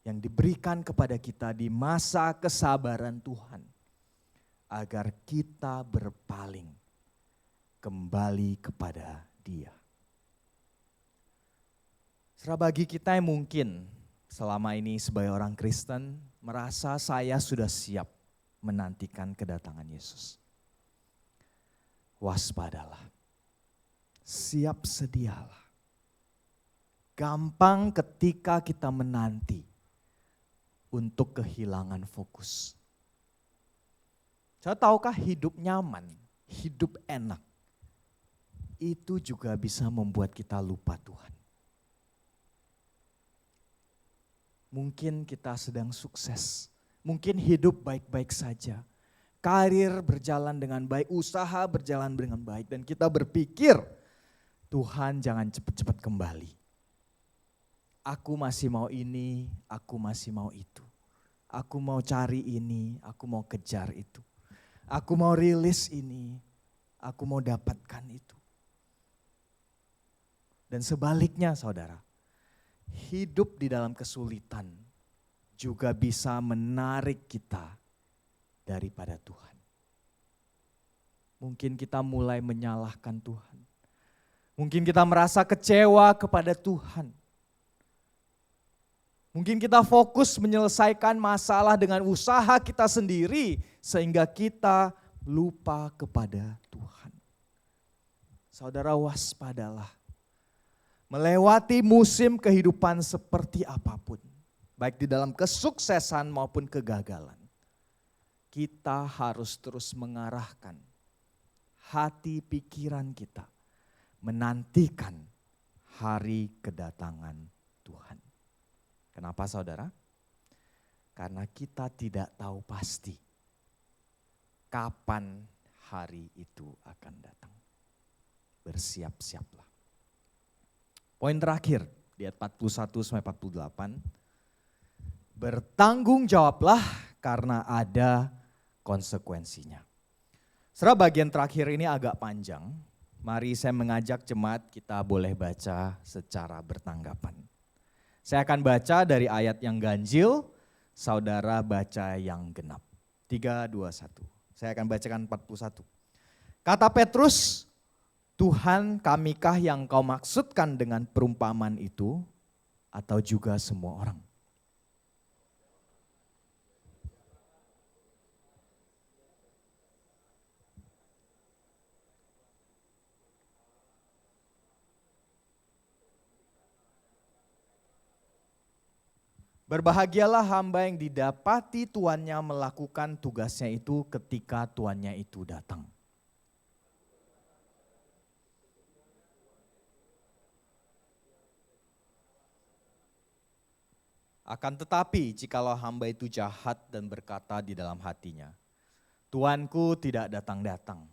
yang diberikan kepada kita di masa kesabaran Tuhan. Agar kita berpaling kembali kepada Dia. Saudara, bagi kita yang mungkin selama ini sebagai orang Kristen merasa saya sudah siap menantikan kedatangan Yesus. Waspadalah, siap sedialah. Gampang ketika kita menanti untuk kehilangan fokus. Saya tahukah hidup nyaman, hidup enak, itu juga bisa membuat kita lupa Tuhan. Mungkin kita sedang sukses, mungkin hidup baik-baik saja. Karir berjalan dengan baik, usaha berjalan dengan baik. Dan kita berpikir, Tuhan jangan cepat-cepat kembali. Aku masih mau ini, aku masih mau itu. Aku mau cari ini, aku mau kejar itu. Aku mau rilis ini, aku mau dapatkan itu. Dan sebaliknya saudara, hidup di dalam kesulitan juga bisa menarik kita daripada Tuhan. Mungkin kita mulai menyalahkan Tuhan. Mungkin kita merasa kecewa kepada Tuhan. Mungkin kita fokus menyelesaikan masalah dengan usaha kita sendiri sehingga kita lupa kepada Tuhan. Saudara, waspadalah. Melewati musim kehidupan seperti apapun, baik di dalam kesuksesan maupun kegagalan, kita harus terus mengarahkan hati pikiran kita menantikan hari kedatangan Tuhan. Kenapa saudara? Karena kita tidak tahu pasti kapan hari itu akan datang. Bersiap-siaplah. Poin terakhir di ayat 41-48. Bertanggung jawablah karena ada konsekuensinya. Setelah bagian terakhir ini agak panjang, mari saya mengajak jemaat kita boleh baca secara bertanggapan. Saya akan baca dari ayat yang ganjil, saudara baca yang genap. 3, 2, 1. Saya akan bacakan 41. Kata Petrus, Tuhan kamikah yang kau maksudkan dengan perumpamaan itu, atau juga semua orang? Berbahagialah hamba yang didapati tuannya melakukan tugasnya itu ketika tuannya itu datang. Akan tetapi jikalau hamba itu jahat dan berkata di dalam hatinya, Tuanku tidak datang-datang.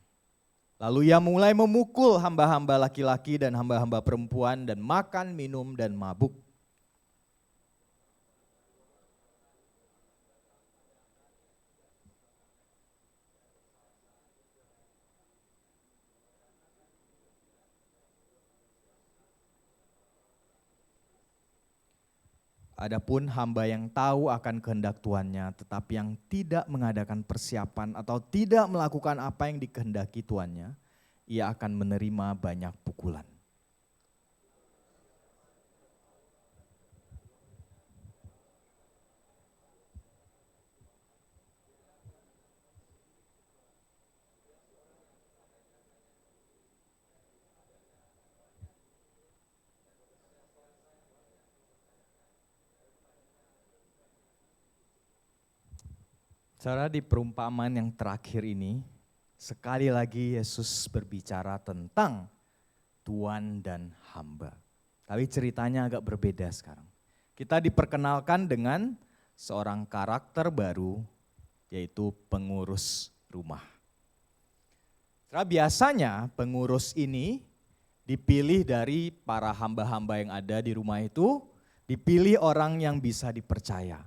Lalu ia mulai memukul hamba-hamba laki-laki dan hamba-hamba perempuan dan makan, minum, dan mabuk. Adapun hamba yang tahu akan kehendak tuannya tetapi yang tidak mengadakan persiapan atau tidak melakukan apa yang dikehendaki tuannya, ia akan menerima banyak pukulan. Saudara, di perumpamaan yang terakhir ini, sekali lagi Yesus berbicara tentang tuan dan hamba. Tapi ceritanya agak berbeda sekarang. Kita diperkenalkan dengan seorang karakter baru, yaitu pengurus rumah. Saudara, biasanya pengurus ini dipilih dari para hamba-hamba yang ada di rumah itu, dipilih orang yang bisa dipercaya.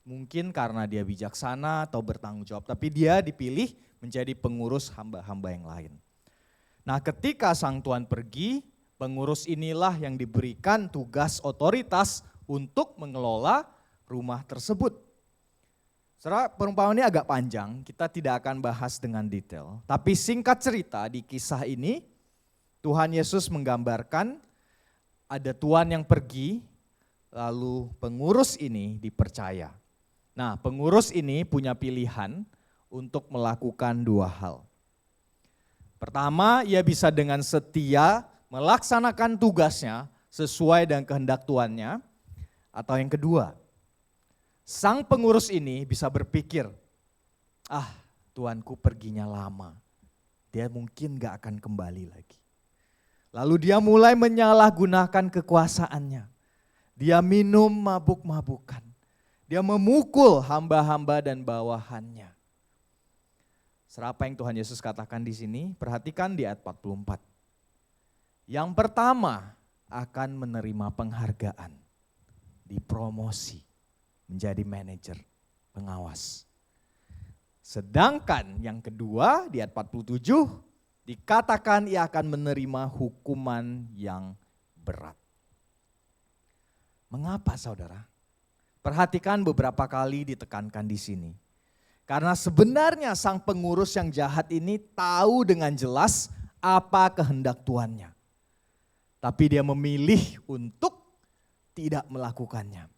Mungkin karena dia bijaksana atau bertanggung jawab, tapi dia dipilih menjadi pengurus hamba-hamba yang lain. Nah, ketika sang tuan pergi, pengurus inilah yang diberikan tugas otoritas untuk mengelola rumah tersebut. Saudara, perumpamaan ini agak panjang, kita tidak akan bahas dengan detail. Tapi singkat cerita di kisah ini, Tuhan Yesus menggambarkan ada tuan yang pergi, lalu pengurus ini dipercaya. Nah, pengurus ini punya pilihan untuk melakukan dua hal. Pertama, ia bisa dengan setia melaksanakan tugasnya sesuai dengan kehendak tuannya. Atau yang kedua, sang pengurus ini bisa berpikir, tuanku perginya lama, dia mungkin gak akan kembali lagi. Lalu dia mulai menyalahgunakan kekuasaannya. Dia minum mabuk-mabukan. Dia memukul hamba-hamba dan bawahannya. Serapa yang Tuhan Yesus katakan di sini, perhatikan di ayat 44. Yang pertama akan menerima penghargaan, dipromosi menjadi manajer, pengawas. Sedangkan yang kedua di ayat 47 dikatakan ia akan menerima hukuman yang berat. Mengapa saudara? Perhatikan beberapa kali ditekankan di sini. Karena sebenarnya sang pengurus yang jahat ini tahu dengan jelas apa kehendak tuannya. Tapi dia memilih untuk tidak melakukannya.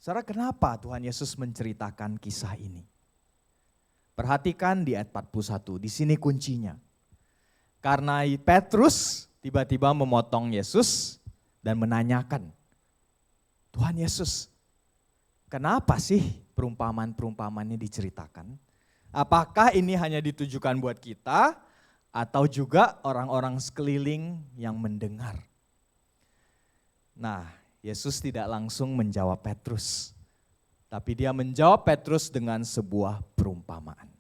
Saudara, kenapa Tuhan Yesus menceritakan kisah ini? Perhatikan di ayat 41, di sini kuncinya. Karena Petrus tiba-tiba memotong Yesus dan menanyakan, Tuhan Yesus, kenapa sih perumpamaan-perumpamaan ini diceritakan? Apakah ini hanya ditujukan buat kita atau juga orang-orang sekeliling yang mendengar? Nah, Yesus tidak langsung menjawab Petrus, tapi dia menjawab Petrus dengan sebuah perumpamaan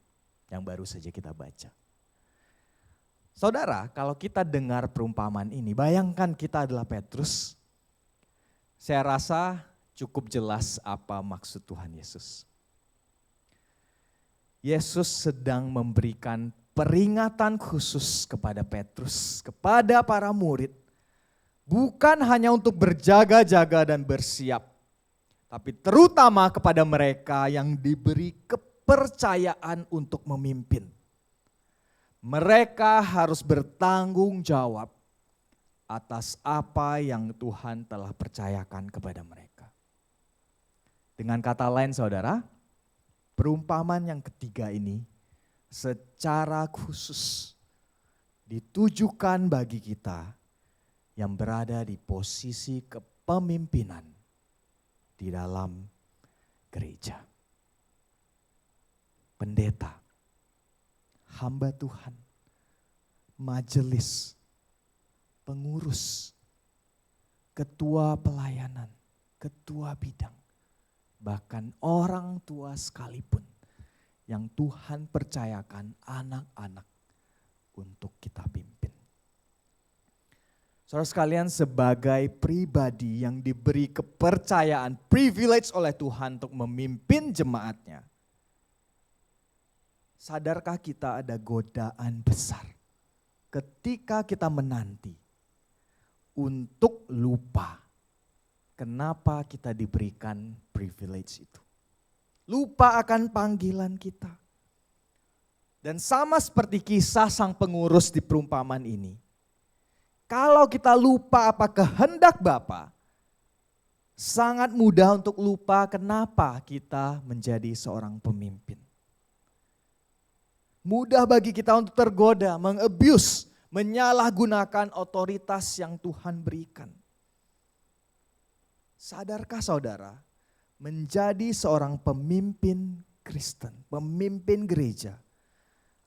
yang baru saja kita baca. Saudara, kalau kita dengar perumpamaan ini, bayangkan kita adalah Petrus. Saya rasa cukup jelas apa maksud Tuhan Yesus. Yesus sedang memberikan peringatan khusus kepada Petrus, kepada para murid. Bukan hanya untuk berjaga-jaga dan bersiap, tapi terutama kepada mereka yang diberi kepercayaan untuk memimpin. Mereka harus bertanggung jawab atas apa yang Tuhan telah percayakan kepada mereka. Dengan kata lain saudara, perumpamaan yang ketiga ini secara khusus ditujukan bagi kita yang berada di posisi kepemimpinan di dalam gereja. Pendeta, hamba Tuhan, majelis, pengurus, ketua pelayanan, ketua bidang, bahkan orang tua sekalipun yang Tuhan percayakan anak-anak untuk kita pimpin. Saudara sekalian, sebagai pribadi yang diberi kepercayaan, privilege oleh Tuhan untuk memimpin jemaatnya, sadarkah kita ada godaan besar ketika kita menanti untuk lupa kenapa kita diberikan privilege itu. Lupa akan panggilan kita. Dan sama seperti kisah sang pengurus di perumpamaan ini, kalau kita lupa apa kehendak Bapa, sangat mudah untuk lupa kenapa kita menjadi seorang pemimpin. Mudah bagi kita untuk tergoda, mengabuse, menyalahgunakan otoritas yang Tuhan berikan. Sadarkah saudara, menjadi seorang pemimpin Kristen, pemimpin gereja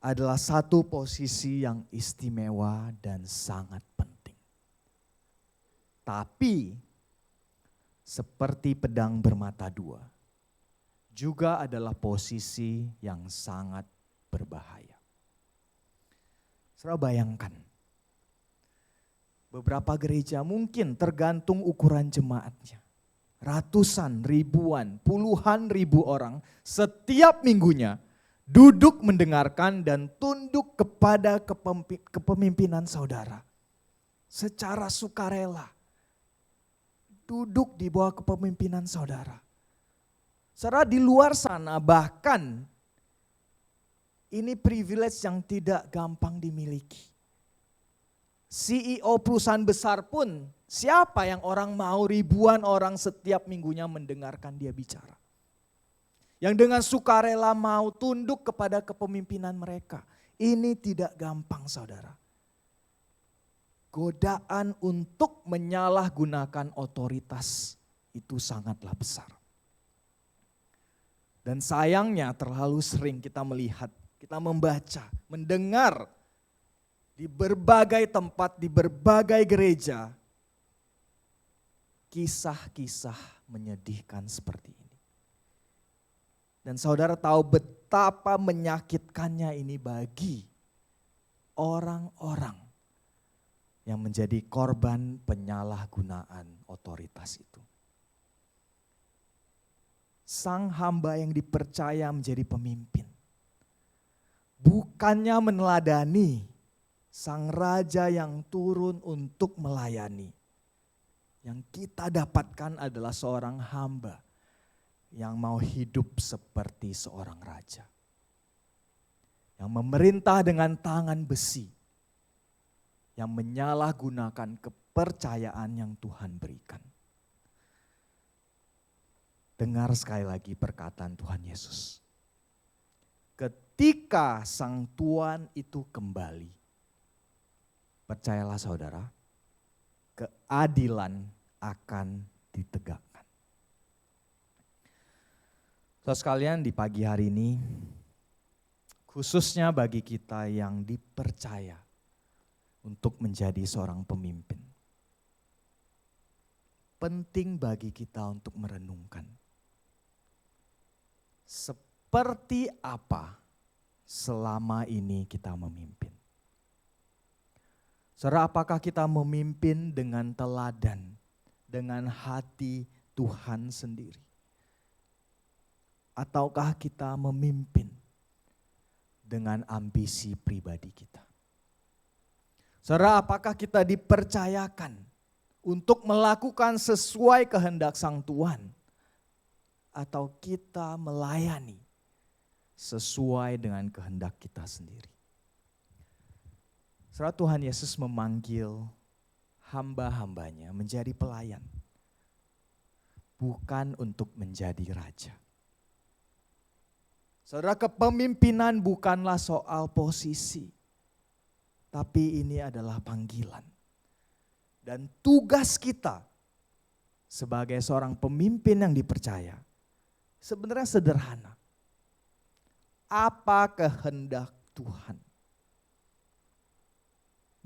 adalah satu posisi yang istimewa dan sangat penting. Tapi seperti pedang bermata dua, juga adalah posisi yang sangat berbahaya. Saudara bayangkan, beberapa gereja mungkin tergantung ukuran jemaatnya. Ratusan, ribuan, puluhan ribu orang setiap minggunya duduk mendengarkan dan tunduk kepada kepemimpinan saudara. Secara sukarela, duduk di bawah kepemimpinan saudara. Saudara di luar sana bahkan ini privilege yang tidak gampang dimiliki. CEO perusahaan besar pun, siapa yang orang mau ribuan orang setiap minggunya mendengarkan dia bicara. Yang dengan sukarela mau tunduk kepada kepemimpinan mereka. Ini tidak gampang saudara. Godaan untuk menyalahgunakan otoritas itu sangatlah besar. Dan sayangnya terlalu sering kita melihat, kita membaca, mendengar di berbagai tempat, di berbagai gereja, kisah-kisah menyedihkan seperti ini. Dan saudara tahu betapa menyakitkannya ini bagi orang-orang yang menjadi korban penyalahgunaan otoritas itu. Sang hamba yang dipercaya menjadi pemimpin, bukannya meneladani sang raja yang turun untuk melayani. Yang kita dapatkan adalah seorang hamba yang mau hidup seperti seorang raja. Yang memerintah dengan tangan besi. Yang menyalahgunakan kepercayaan yang Tuhan berikan. Dengar sekali lagi perkataan Tuhan Yesus. Ketika sang Tuan itu kembali, percayalah saudara, keadilan akan ditegakkan. Saudara sekalian, di pagi hari ini, khususnya bagi kita yang dipercaya untuk menjadi seorang pemimpin, penting bagi kita untuk merenungkan seperti apa selama ini kita memimpin. Saudara, apakah kita memimpin dengan teladan, dengan hati Tuhan sendiri? Ataukah kita memimpin dengan ambisi pribadi kita? Saudara, apakah kita dipercayakan untuk melakukan sesuai kehendak Sang Tuhan? Atau kita melayani sesuai dengan kehendak kita sendiri? Saudara, Tuhan Yesus memanggil hamba-hambanya menjadi pelayan. Bukan untuk menjadi raja. Saudara, kepemimpinan bukanlah soal posisi. Tapi ini adalah panggilan. Dan tugas kita sebagai seorang pemimpin yang dipercaya sebenarnya sederhana. Apa kehendak Tuhan?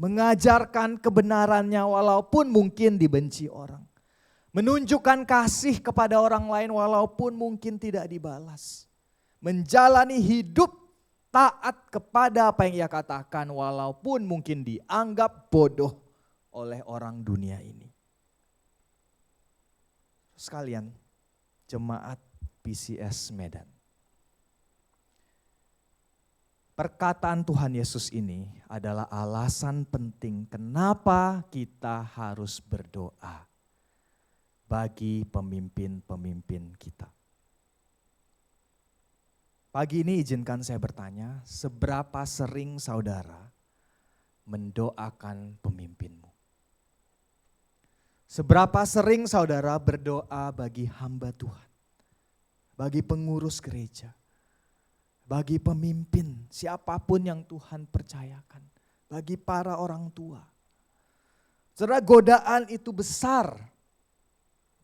Mengajarkan kebenarannya walaupun mungkin dibenci orang. Menunjukkan kasih kepada orang lain walaupun mungkin tidak dibalas. Menjalani hidup taat kepada apa yang ia katakan walaupun mungkin dianggap bodoh oleh orang dunia ini. Sekalian, jemaat PCS Medan. Perkataan Tuhan Yesus ini adalah alasan penting kenapa kita harus berdoa bagi pemimpin-pemimpin kita. Pagi ini izinkan saya bertanya, seberapa sering saudara mendoakan pemimpinmu? Seberapa sering saudara berdoa bagi hamba Tuhan, bagi pengurus gereja, bagi pemimpin, siapapun yang Tuhan percayakan, bagi para orang tua. Saudara, godaan itu besar,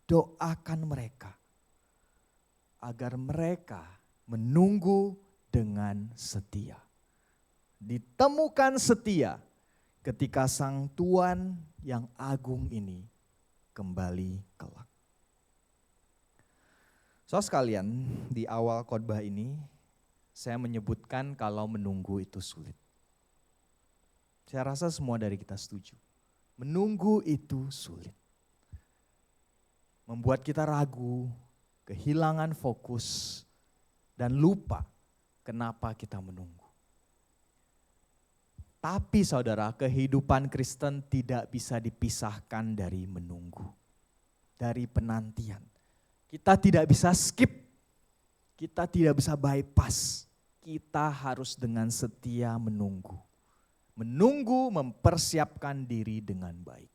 doakan mereka agar mereka menunggu dengan setia. Ditemukan setia ketika Sang Tuan yang agung ini kembali kelak. Saudara sekalian, di awal khotbah ini saya menyebutkan kalau menunggu itu sulit. Saya rasa semua dari kita setuju. Menunggu itu sulit. Membuat kita ragu, kehilangan fokus, dan lupa kenapa kita menunggu. Tapi saudara, kehidupan Kristen tidak bisa dipisahkan dari menunggu. Dari penantian. Kita tidak bisa skip. Kita tidak bisa bypass. Kita harus dengan setia menunggu. Menunggu mempersiapkan diri dengan baik.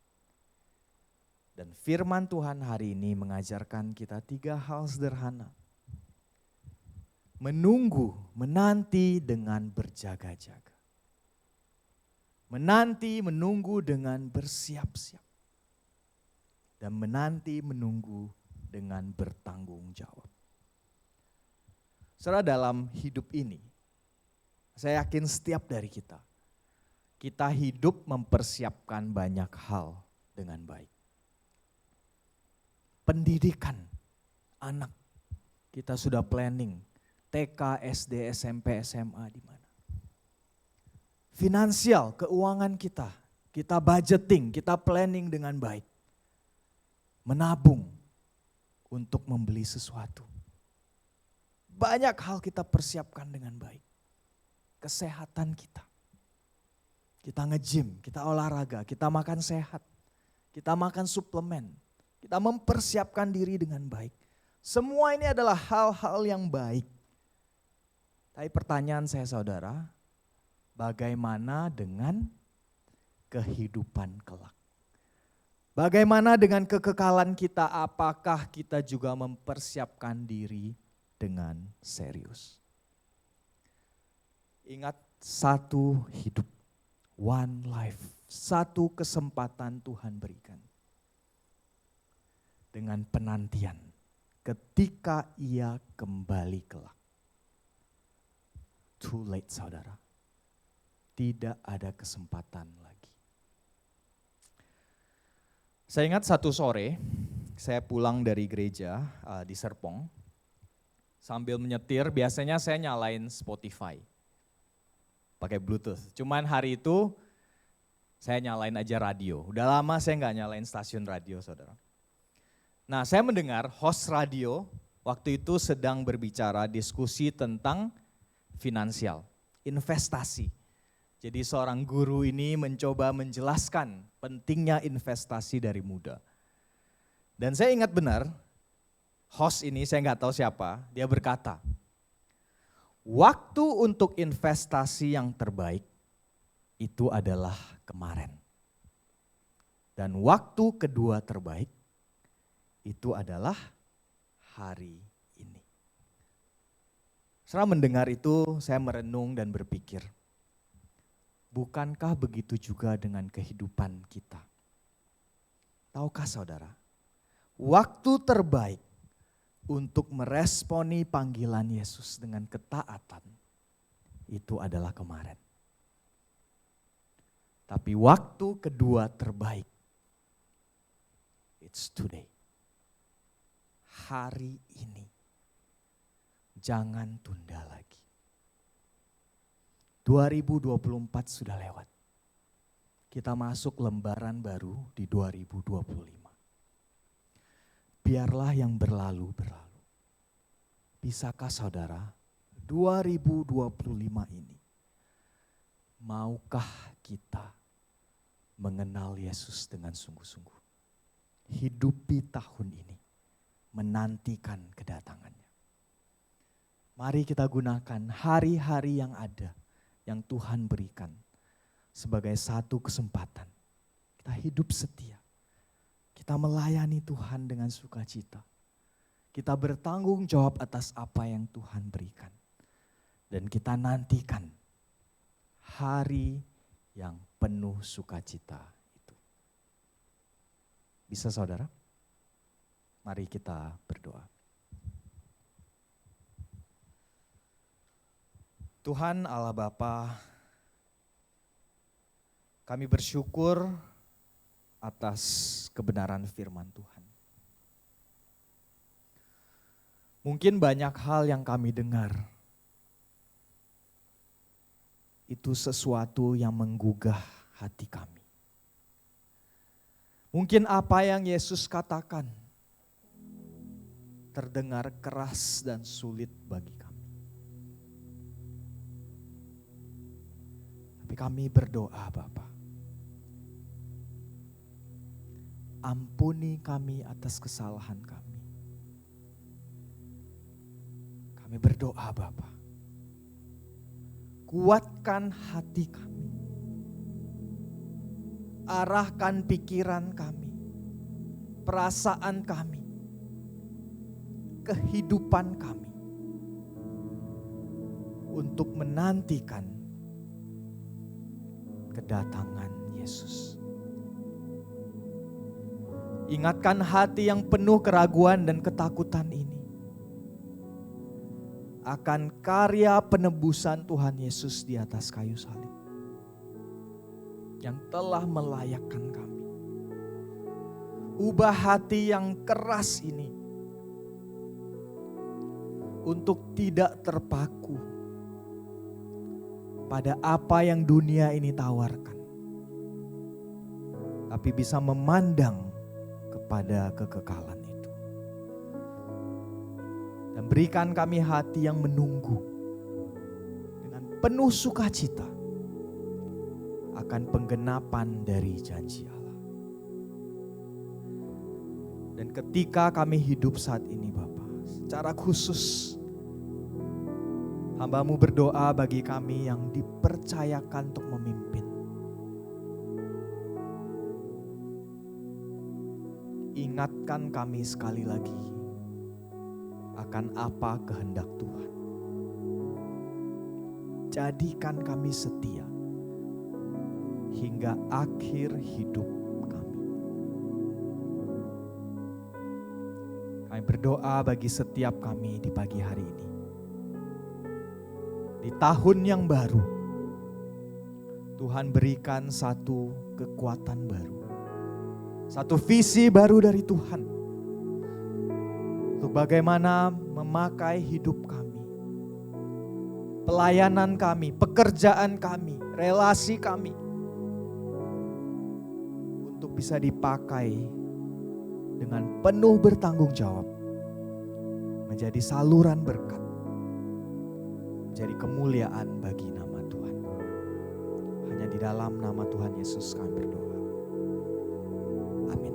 Dan firman Tuhan hari ini mengajarkan kita 3 hal sederhana. Menunggu, menanti dengan berjaga-jaga. Menanti, menunggu dengan bersiap-siap. Dan menanti, menunggu dengan bertanggung jawab. Saudara, dalam hidup ini, saya yakin setiap dari kita hidup mempersiapkan banyak hal dengan baik. Pendidikan anak, kita sudah planning. TK, SD, SMP, SMA di mana. Finansial, keuangan kita budgeting, kita planning dengan baik. Menabung untuk membeli sesuatu. Banyak hal kita persiapkan dengan baik. Kesehatan kita. Kita nge-gym, kita olahraga, kita makan sehat. Kita makan suplemen. Kita mempersiapkan diri dengan baik. Semua ini adalah hal-hal yang baik. Tapi pertanyaan saya saudara, bagaimana dengan kehidupan kelak? Bagaimana dengan kekekalan kita? Apakah kita juga mempersiapkan diri dengan serius? Ingat, satu hidup, one life, satu kesempatan Tuhan berikan. Dengan penantian ketika Ia kembali kelak. Too late saudara, tidak ada kesempatan lagi. Saya ingat satu sore, saya pulang dari gereja di Serpong. Sambil menyetir, biasanya saya nyalain Spotify. Pakai Bluetooth. Cuman hari itu saya nyalain aja radio. Udah lama saya nggak nyalain stasiun radio saudara. Nah, saya mendengar host radio waktu itu sedang berbicara diskusi tentang finansial, investasi. Jadi seorang guru ini mencoba menjelaskan pentingnya investasi dari muda. Dan saya ingat benar, host ini saya nggak tahu siapa, dia berkata, waktu untuk investasi yang terbaik itu adalah kemarin. Dan waktu kedua terbaik itu adalah hari ini. Setelah mendengar itu, saya merenung dan berpikir, bukankah begitu juga dengan kehidupan kita? Tahukah saudara, waktu terbaik untuk meresponi panggilan Yesus dengan ketaatan itu adalah kemarin. Tapi waktu kedua terbaik, it's today. Hari ini. Jangan tunda lagi. 2024 sudah lewat. Kita masuk lembaran baru di 2025. Biarlah yang berlalu berlalu. Bisakah saudara, 2025 ini, maukah kita mengenal Yesus dengan sungguh-sungguh? Hidupi tahun ini, menantikan kedatangannya. Mari kita gunakan hari-hari yang ada, yang Tuhan berikan sebagai satu kesempatan. Kita hidup setia. Kita melayani Tuhan dengan sukacita. Kita bertanggung jawab atas apa yang Tuhan berikan. Dan kita nantikan hari yang penuh sukacita itu. Bisa saudara? Mari kita berdoa. Tuhan Allah Bapa, kami bersyukur atas kebenaran firman Tuhan. Mungkin banyak hal yang kami dengar, itu sesuatu yang menggugah hati kami. Mungkin apa yang Yesus katakan terdengar keras dan sulit bagi kami. Tapi kami berdoa Bapa, ampuni kami atas kesalahan kami. Kami berdoa Bapa, kuatkan hati kami, arahkan pikiran kami, perasaan kami, kehidupan kami untuk menantikan kedatangan Yesus. Ingatkan hati yang penuh keraguan dan ketakutan ini akan karya penebusan Tuhan Yesus di atas kayu salib yang telah melayakkan kami. Ubah hati yang keras ini untuk tidak terpaku pada apa yang dunia ini tawarkan, tapi bisa memandang kepada kekekalan itu. Dan berikan kami hati yang menunggu dengan penuh sukacita akan penggenapan dari janji Allah. Dan ketika kami hidup saat ini Bapa, secara khusus hamba-Mu berdoa bagi kami yang dipercayakan untuk memimpin. Ingatkan kami sekali lagi akan apa kehendak Tuhan. Jadikan kami setia hingga akhir hidup kami. Kami berdoa bagi setiap kami di pagi hari ini. Di tahun yang baru, Tuhan berikan satu kekuatan baru. Satu visi baru dari Tuhan. Untuk bagaimana memakai hidup kami. Pelayanan kami, pekerjaan kami, relasi kami. Untuk bisa dipakai dengan penuh bertanggung jawab menjadi saluran berkat, menjadi kemuliaan bagi nama Tuhan. Hanya di dalam nama Tuhan Yesus kami berdoa. Amin.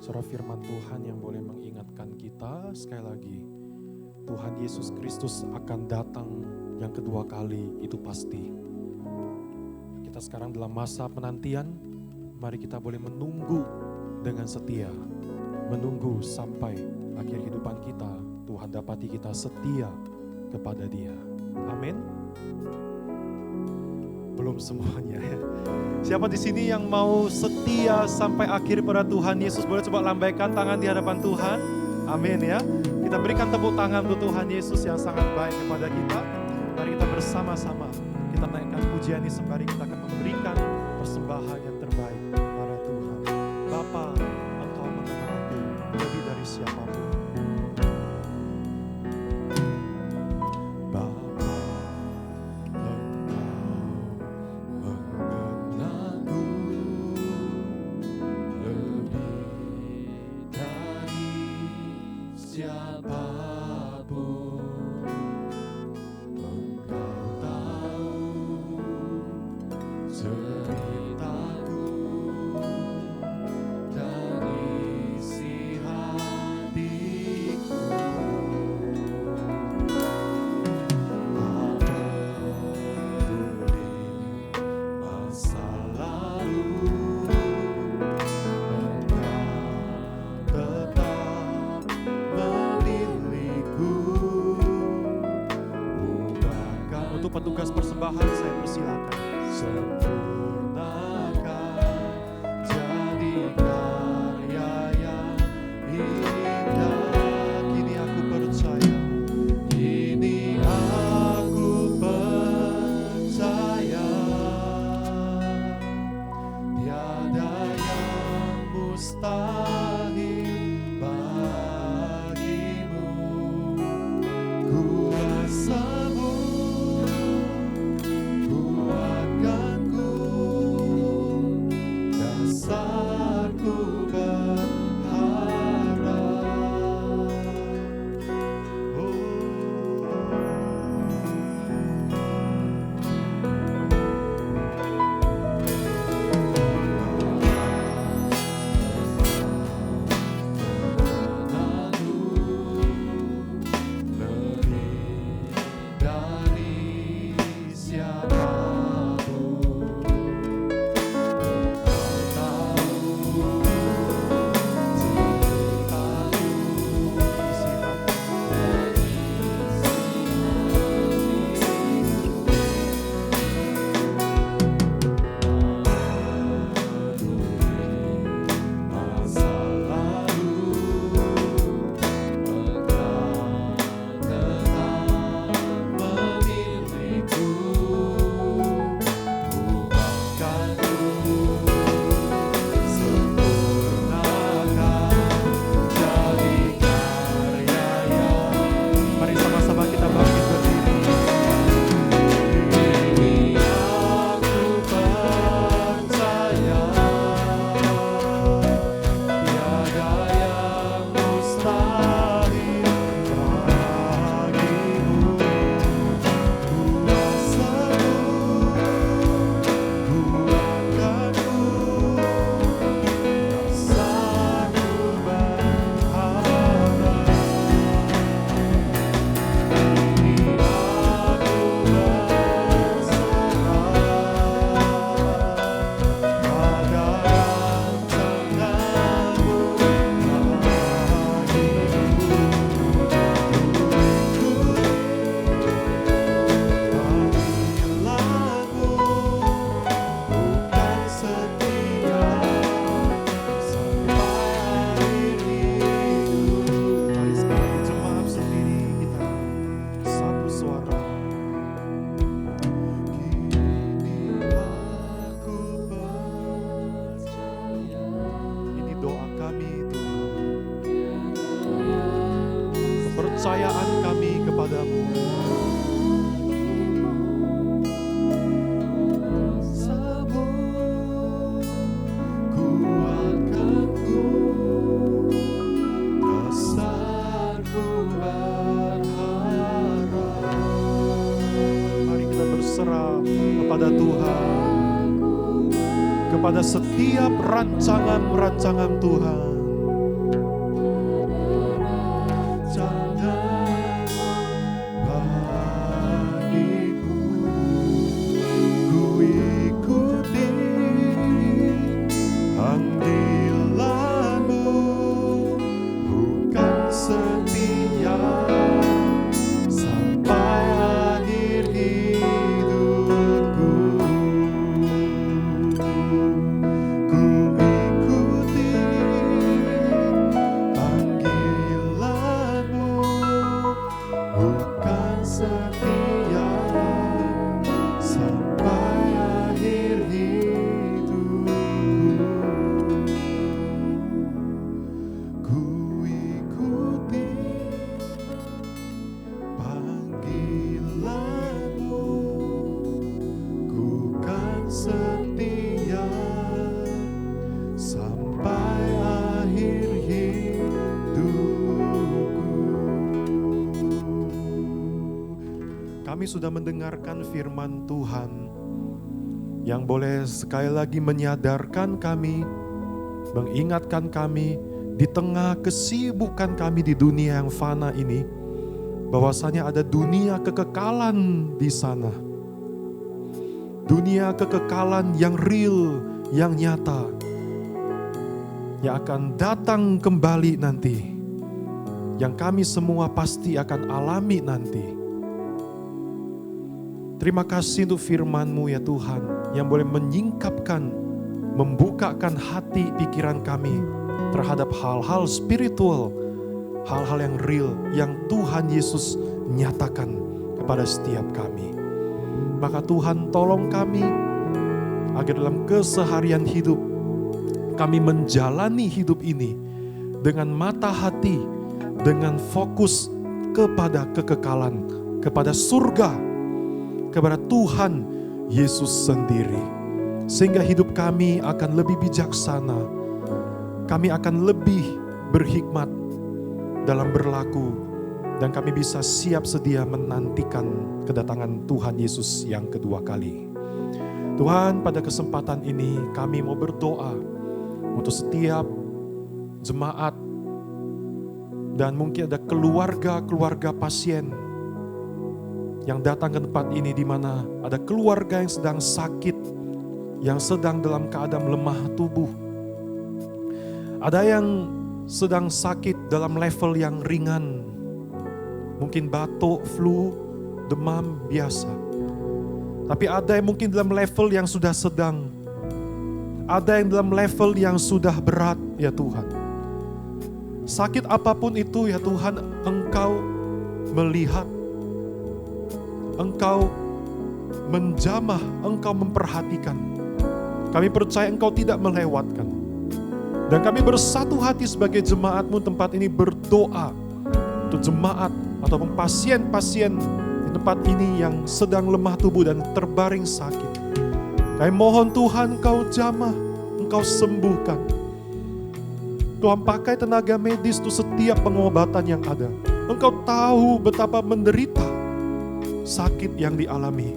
Saudara, firman Tuhan yang boleh mengingatkan kita sekali lagi, Tuhan Yesus Kristus akan datang yang kedua kali, itu pasti. Kita sekarang dalam masa penantian, mari kita boleh menunggu dengan setia, menunggu sampai akhir kehidupan kita, Tuhan dapati kita setia kepada Dia. Amin. Belum semuanya ya. Siapa di sini yang mau setia sampai akhir pada Tuhan Yesus? Boleh coba lambaikan tangan di hadapan Tuhan. Amin ya. Kita berikan tepuk tangan untuk Tuhan Yesus yang sangat baik kepada kita. Mari kita bersama-sama kita naikkan pujian ini sembari kita akan memberikan persembahan yang terbaik pada Tuhan. Bapa, Engkau mengenalku lebih dari siapapun. Petugas persembahan saya persilakan. Sempurnakan jadi karya yang indah. Kini aku percaya, kini aku percaya, tiada yang mustahil bagimu. Kuasamu ku akan ku kepercayaan kami kepadamu. Mari kita berserah kepada Tuhan, kepada setiap rancangan-rancangan Tuhan. Kami sudah mendengarkan firman Tuhan yang boleh sekali lagi menyadarkan kami, mengingatkan kami di tengah kesibukan kami di dunia yang fana ini, bahwasanya ada dunia kekekalan di sana. Dunia kekekalan yang real, yang nyata, yang akan datang kembali nanti, yang kami semua pasti akan alami nanti. Terima kasih untuk firman-Mu ya Tuhan, yang boleh menyingkapkan, membukakan hati pikiran kami terhadap hal-hal spiritual, hal-hal yang real, yang Tuhan Yesus nyatakan kepada setiap kami. Maka Tuhan tolong kami, agar dalam keseharian hidup, kami menjalani hidup ini dengan mata hati, dengan fokus kepada kekekalan, kepada surga, kepada Tuhan Yesus sendiri. Sehingga hidup kami akan lebih bijaksana, kami akan lebih berhikmat dalam berlaku, dan kami bisa siap sedia menantikan kedatangan Tuhan Yesus yang kedua kali. Tuhan, pada kesempatan ini kami mau berdoa untuk setiap jemaat, dan mungkin ada keluarga-keluarga pasien yang datang ke tempat ini, di mana ada keluarga yang sedang sakit, yang sedang dalam keadaan lemah tubuh. Ada yang sedang sakit dalam level yang ringan, mungkin batuk, flu, demam biasa. Tapi ada yang mungkin dalam level yang sudah sedang, ada yang dalam level yang sudah berat ya Tuhan. Sakit apapun itu ya Tuhan, Engkau melihat, Engkau menjamah, Engkau memperhatikan. Kami percaya Engkau tidak melewatkan. Dan kami bersatu hati sebagai jemaat-Mu tempat ini berdoa untuk jemaat ataupun pasien-pasien di tempat ini yang sedang lemah tubuh dan terbaring sakit. Kami mohon Tuhan Engkau jamah, Engkau sembuhkan. Tuhan pakai tenaga medis untuk setiap pengobatan yang ada. Engkau tahu betapa menderita sakit yang dialami.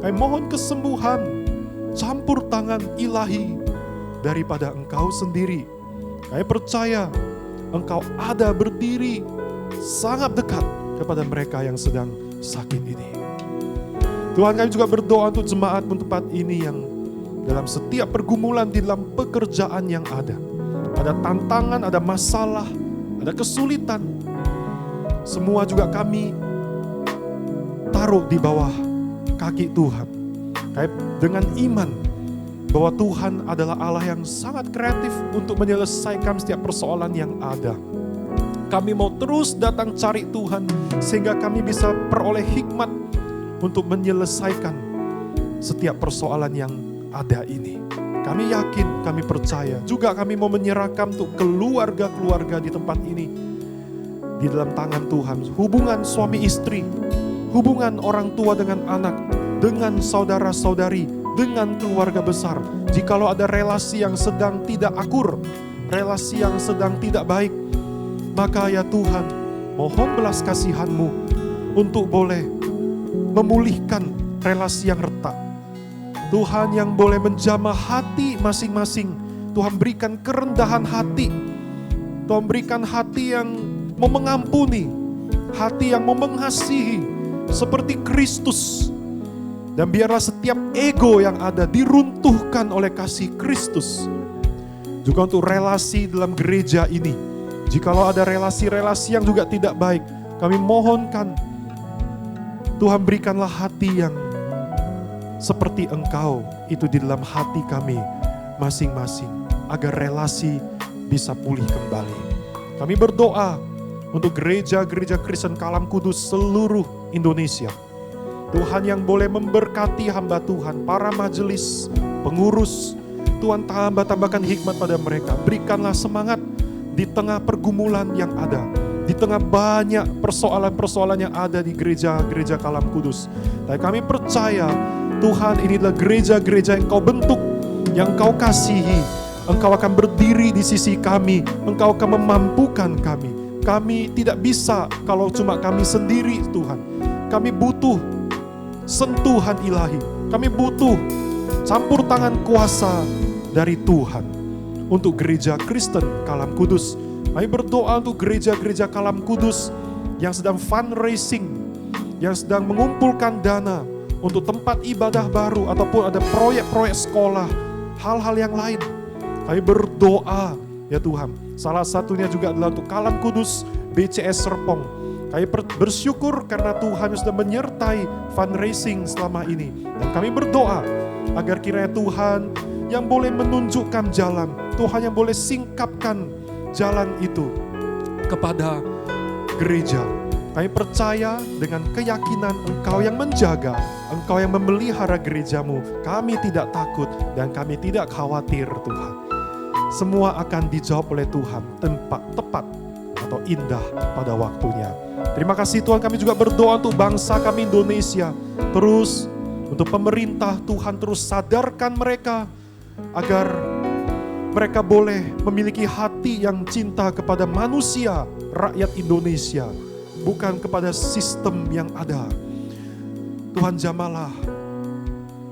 Kami mohon kesembuhan, campur tangan ilahi daripada Engkau sendiri. Kami percaya Engkau ada berdiri sangat dekat kepada mereka yang sedang sakit ini. Tuhan, kami juga berdoa untuk jemaat-Mu tempat ini yang dalam setiap pergumulan di dalam pekerjaan yang ada. Ada tantangan, ada masalah, ada kesulitan. Semua juga kami taruh di bawah kaki Tuhan. Dengan iman bahwa Tuhan adalah Allah yang sangat kreatif untuk menyelesaikan setiap persoalan yang ada. Kami mau terus datang cari Tuhan sehingga kami bisa peroleh hikmat untuk menyelesaikan setiap persoalan yang ada ini. Kami yakin, kami percaya. Juga kami mau menyerahkan untuk keluarga-keluarga di tempat ini di dalam tangan Tuhan. Hubungan suami istri, hubungan orang tua dengan anak, dengan saudara-saudari, dengan keluarga besar. Jikalau ada relasi yang sedang tidak akur, relasi yang sedang tidak baik, maka ya Tuhan, mohon belas kasihan-Mu untuk boleh memulihkan relasi yang retak. Tuhan yang boleh menjamah hati masing-masing. Tuhan berikan kerendahan hati. Tuhan berikan hati yang mau mengampuni, hati yang mau mengasihi seperti Kristus. Dan biarlah setiap ego yang ada diruntuhkan oleh kasih Kristus. Juga untuk relasi dalam gereja ini, jikalau ada relasi-relasi yang juga tidak baik, kami mohonkan Tuhan berikanlah hati yang seperti Engkau itu di dalam hati kami masing-masing, agar relasi bisa pulih kembali. Kami berdoa untuk gereja-gereja Kristen Kalam Kudus seluruh Indonesia. Tuhan yang boleh memberkati hamba Tuhan, para majelis, pengurus, Tuhan tambahkan hikmat pada mereka. Berikanlah semangat di tengah pergumulan yang ada, di tengah banyak persoalan-persoalan yang ada di gereja-gereja Kalam Kudus. Dan kami percaya Tuhan, ini adalah gereja-gereja yang Kau bentuk, yang Kau kasihi. Engkau akan berdiri di sisi kami, Engkau akan memampukan kami. Kami tidak bisa kalau cuma kami sendiri, Tuhan. Kami butuh sentuhan ilahi. Kami butuh campur tangan kuasa dari Tuhan. Untuk gereja Kristen Kalam Kudus, kami berdoa untuk gereja-gereja Kalam Kudus yang sedang fundraising, yang sedang mengumpulkan dana untuk tempat ibadah baru, ataupun ada proyek-proyek sekolah, hal-hal yang lain. Kami berdoa ya Tuhan. Salah satunya juga adalah untuk Kalam Kudus BCS Serpong. Kami bersyukur karena Tuhan sudah menyertai fundraising selama ini. Dan kami berdoa agar kiranya Tuhan yang boleh menunjukkan jalan, Tuhan yang boleh singkapkan jalan itu kepada gereja. Kami percaya dengan keyakinan Engkau yang menjaga, Engkau yang memelihara gerejamu. Kami tidak takut dan kami tidak khawatir Tuhan. Semua akan dijawab oleh Tuhan tepat atau indah pada waktunya. Terima kasih Tuhan, kami juga berdoa untuk bangsa kami Indonesia. Terus untuk pemerintah, Tuhan terus sadarkan mereka agar mereka boleh memiliki hati yang cinta kepada manusia, rakyat Indonesia, bukan kepada sistem yang ada. Tuhan jamalah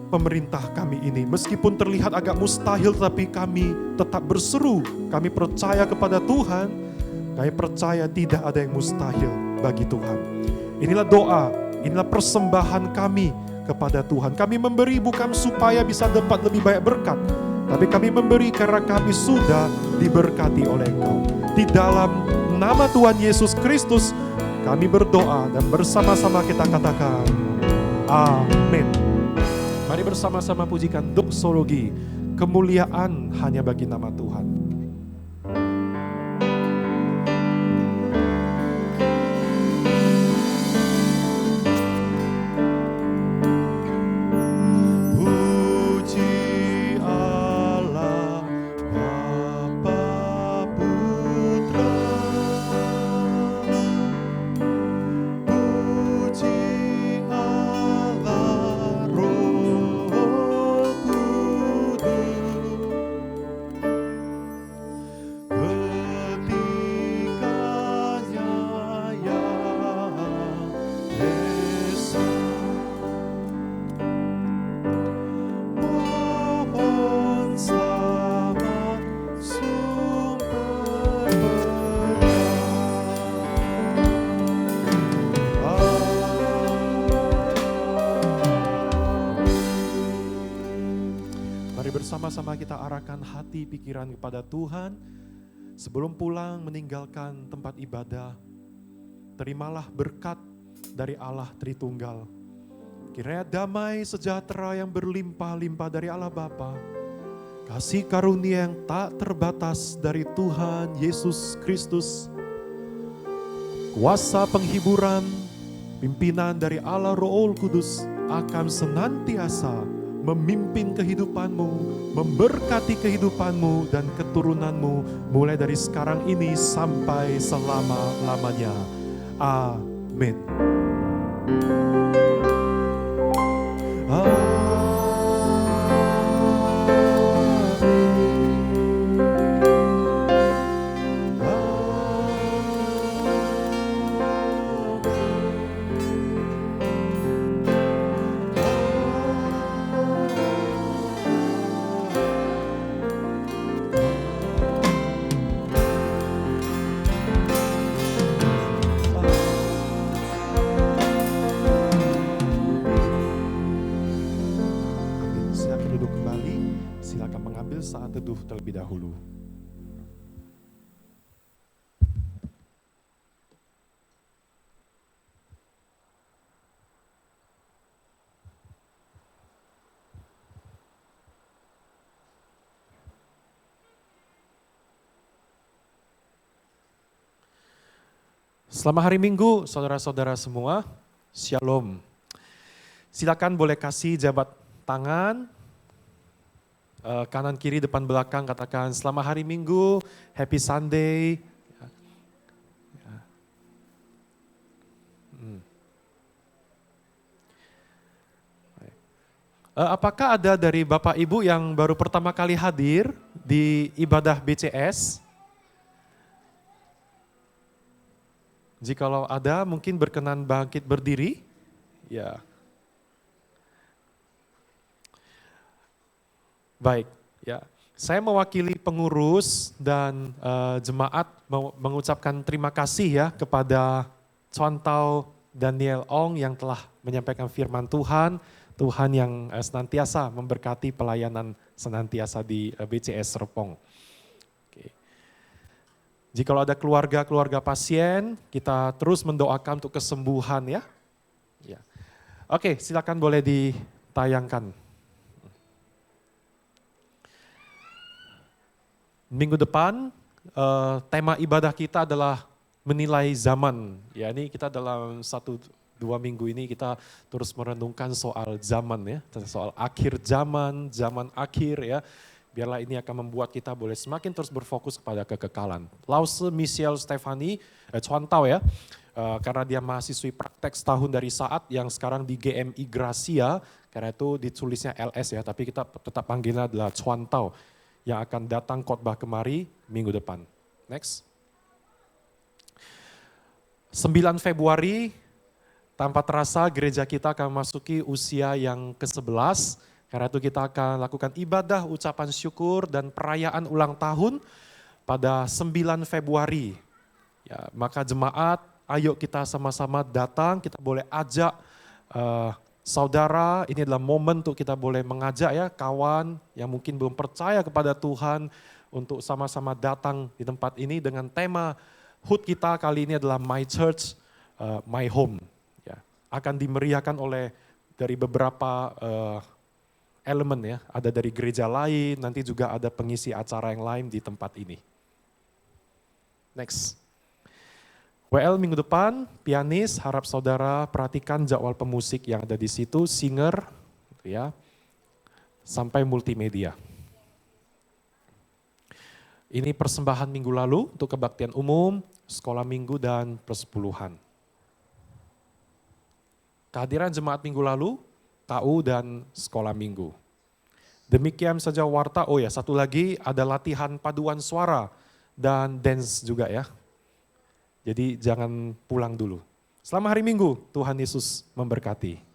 pemerintah kami ini. Meskipun terlihat agak mustahil, tapi kami tetap berseru. Kami percaya kepada Tuhan. Kami percaya tidak ada yang mustahil bagi Tuhan. Inilah doa, inilah persembahan kami kepada Tuhan. Kami memberi bukan supaya bisa dapat lebih banyak berkat, tapi kami memberi karena kami sudah diberkati oleh Engkau. Di dalam nama Tuhan Yesus Kristus kami berdoa, dan bersama-sama kita katakan amin. Mari bersama-sama pujikan doksologi. Kemuliaan hanya bagi nama Tuhan. Sama-sama kita arahkan hati pikiran kepada Tuhan. Sebelum pulang meninggalkan tempat ibadah, terimalah berkat dari Allah Tritunggal. Kiranya damai sejahtera yang berlimpah-limpah dari Allah Bapa, kasih karunia yang tak terbatas dari Tuhan Yesus Kristus, kuasa penghiburan, pimpinan dari Allah Roh Kudus akan senantiasa memimpin kehidupanmu, memberkati kehidupanmu dan keturunanmu mulai dari sekarang ini sampai selama-lamanya. Amin. Silakan duduk kembali, silakan mengambil saat teduh terlebih dahulu. Selamat hari Minggu, saudara-saudara semua. Shalom. Silakan boleh kasih jabat tangan, kanan kiri depan belakang, katakan selamat hari Minggu, happy Sunday. Apakah ada dari Bapak Ibu yang baru pertama kali hadir di ibadah BCS? Jikalau ada, mungkin berkenan bangkit berdiri. Ya. Baik, ya. Saya mewakili pengurus dan jemaat mengucapkan terima kasih ya kepada Chuantau Daniel Ong yang telah menyampaikan firman Tuhan. Tuhan yang senantiasa memberkati pelayanan senantiasa di BCS Serpong. Oke. Jikalau ada keluarga-keluarga pasien, kita terus mendoakan untuk kesembuhan ya. Ya. Oke, silakan boleh ditayangkan. Minggu depan tema ibadah kita adalah menilai zaman. Ya, ini kita dalam 1-2 minggu ini kita terus merenungkan soal zaman ya, soal akhir zaman, zaman akhir ya. Biarlah ini akan membuat kita boleh semakin terus berfokus kepada kekekalan. Lause Michelle Stefani, Chuantau ya, karena dia mahasiswi praktek setahun dari saat yang sekarang di GMI Gracia, karena itu ditulisnya LS ya, tapi kita tetap panggilnya adalah Chuantau yang akan datang khotbah kemari minggu depan. Next. 9 Februari, tanpa terasa gereja kita akan memasuki usia yang ke-11. Karena itu kita akan lakukan ibadah, ucapan syukur, dan perayaan ulang tahun pada 9 Februari. Ya, maka jemaat, ayo kita sama-sama datang, kita boleh ajak saudara, ini adalah momen untuk kita boleh mengajak ya kawan yang mungkin belum percaya kepada Tuhan untuk sama-sama datang di tempat ini dengan tema HUT kita kali ini adalah My Church, My Home. Ya, akan dimeriahkan oleh dari beberapa elemen ya, ada dari gereja lain, nanti juga ada pengisi acara yang lain di tempat ini. Next. WL minggu depan, pianis, harap saudara perhatikan jadwal pemusik yang ada di situ, singer, ya, sampai multimedia. Ini persembahan minggu lalu untuk kebaktian umum, sekolah minggu dan persepuluhan. Kehadiran jemaat minggu lalu, KU dan sekolah minggu. Demikian saja warta. Oh ya, satu lagi ada latihan paduan suara dan dance juga ya. Jadi jangan pulang dulu. Selamat hari Minggu, Tuhan Yesus memberkati.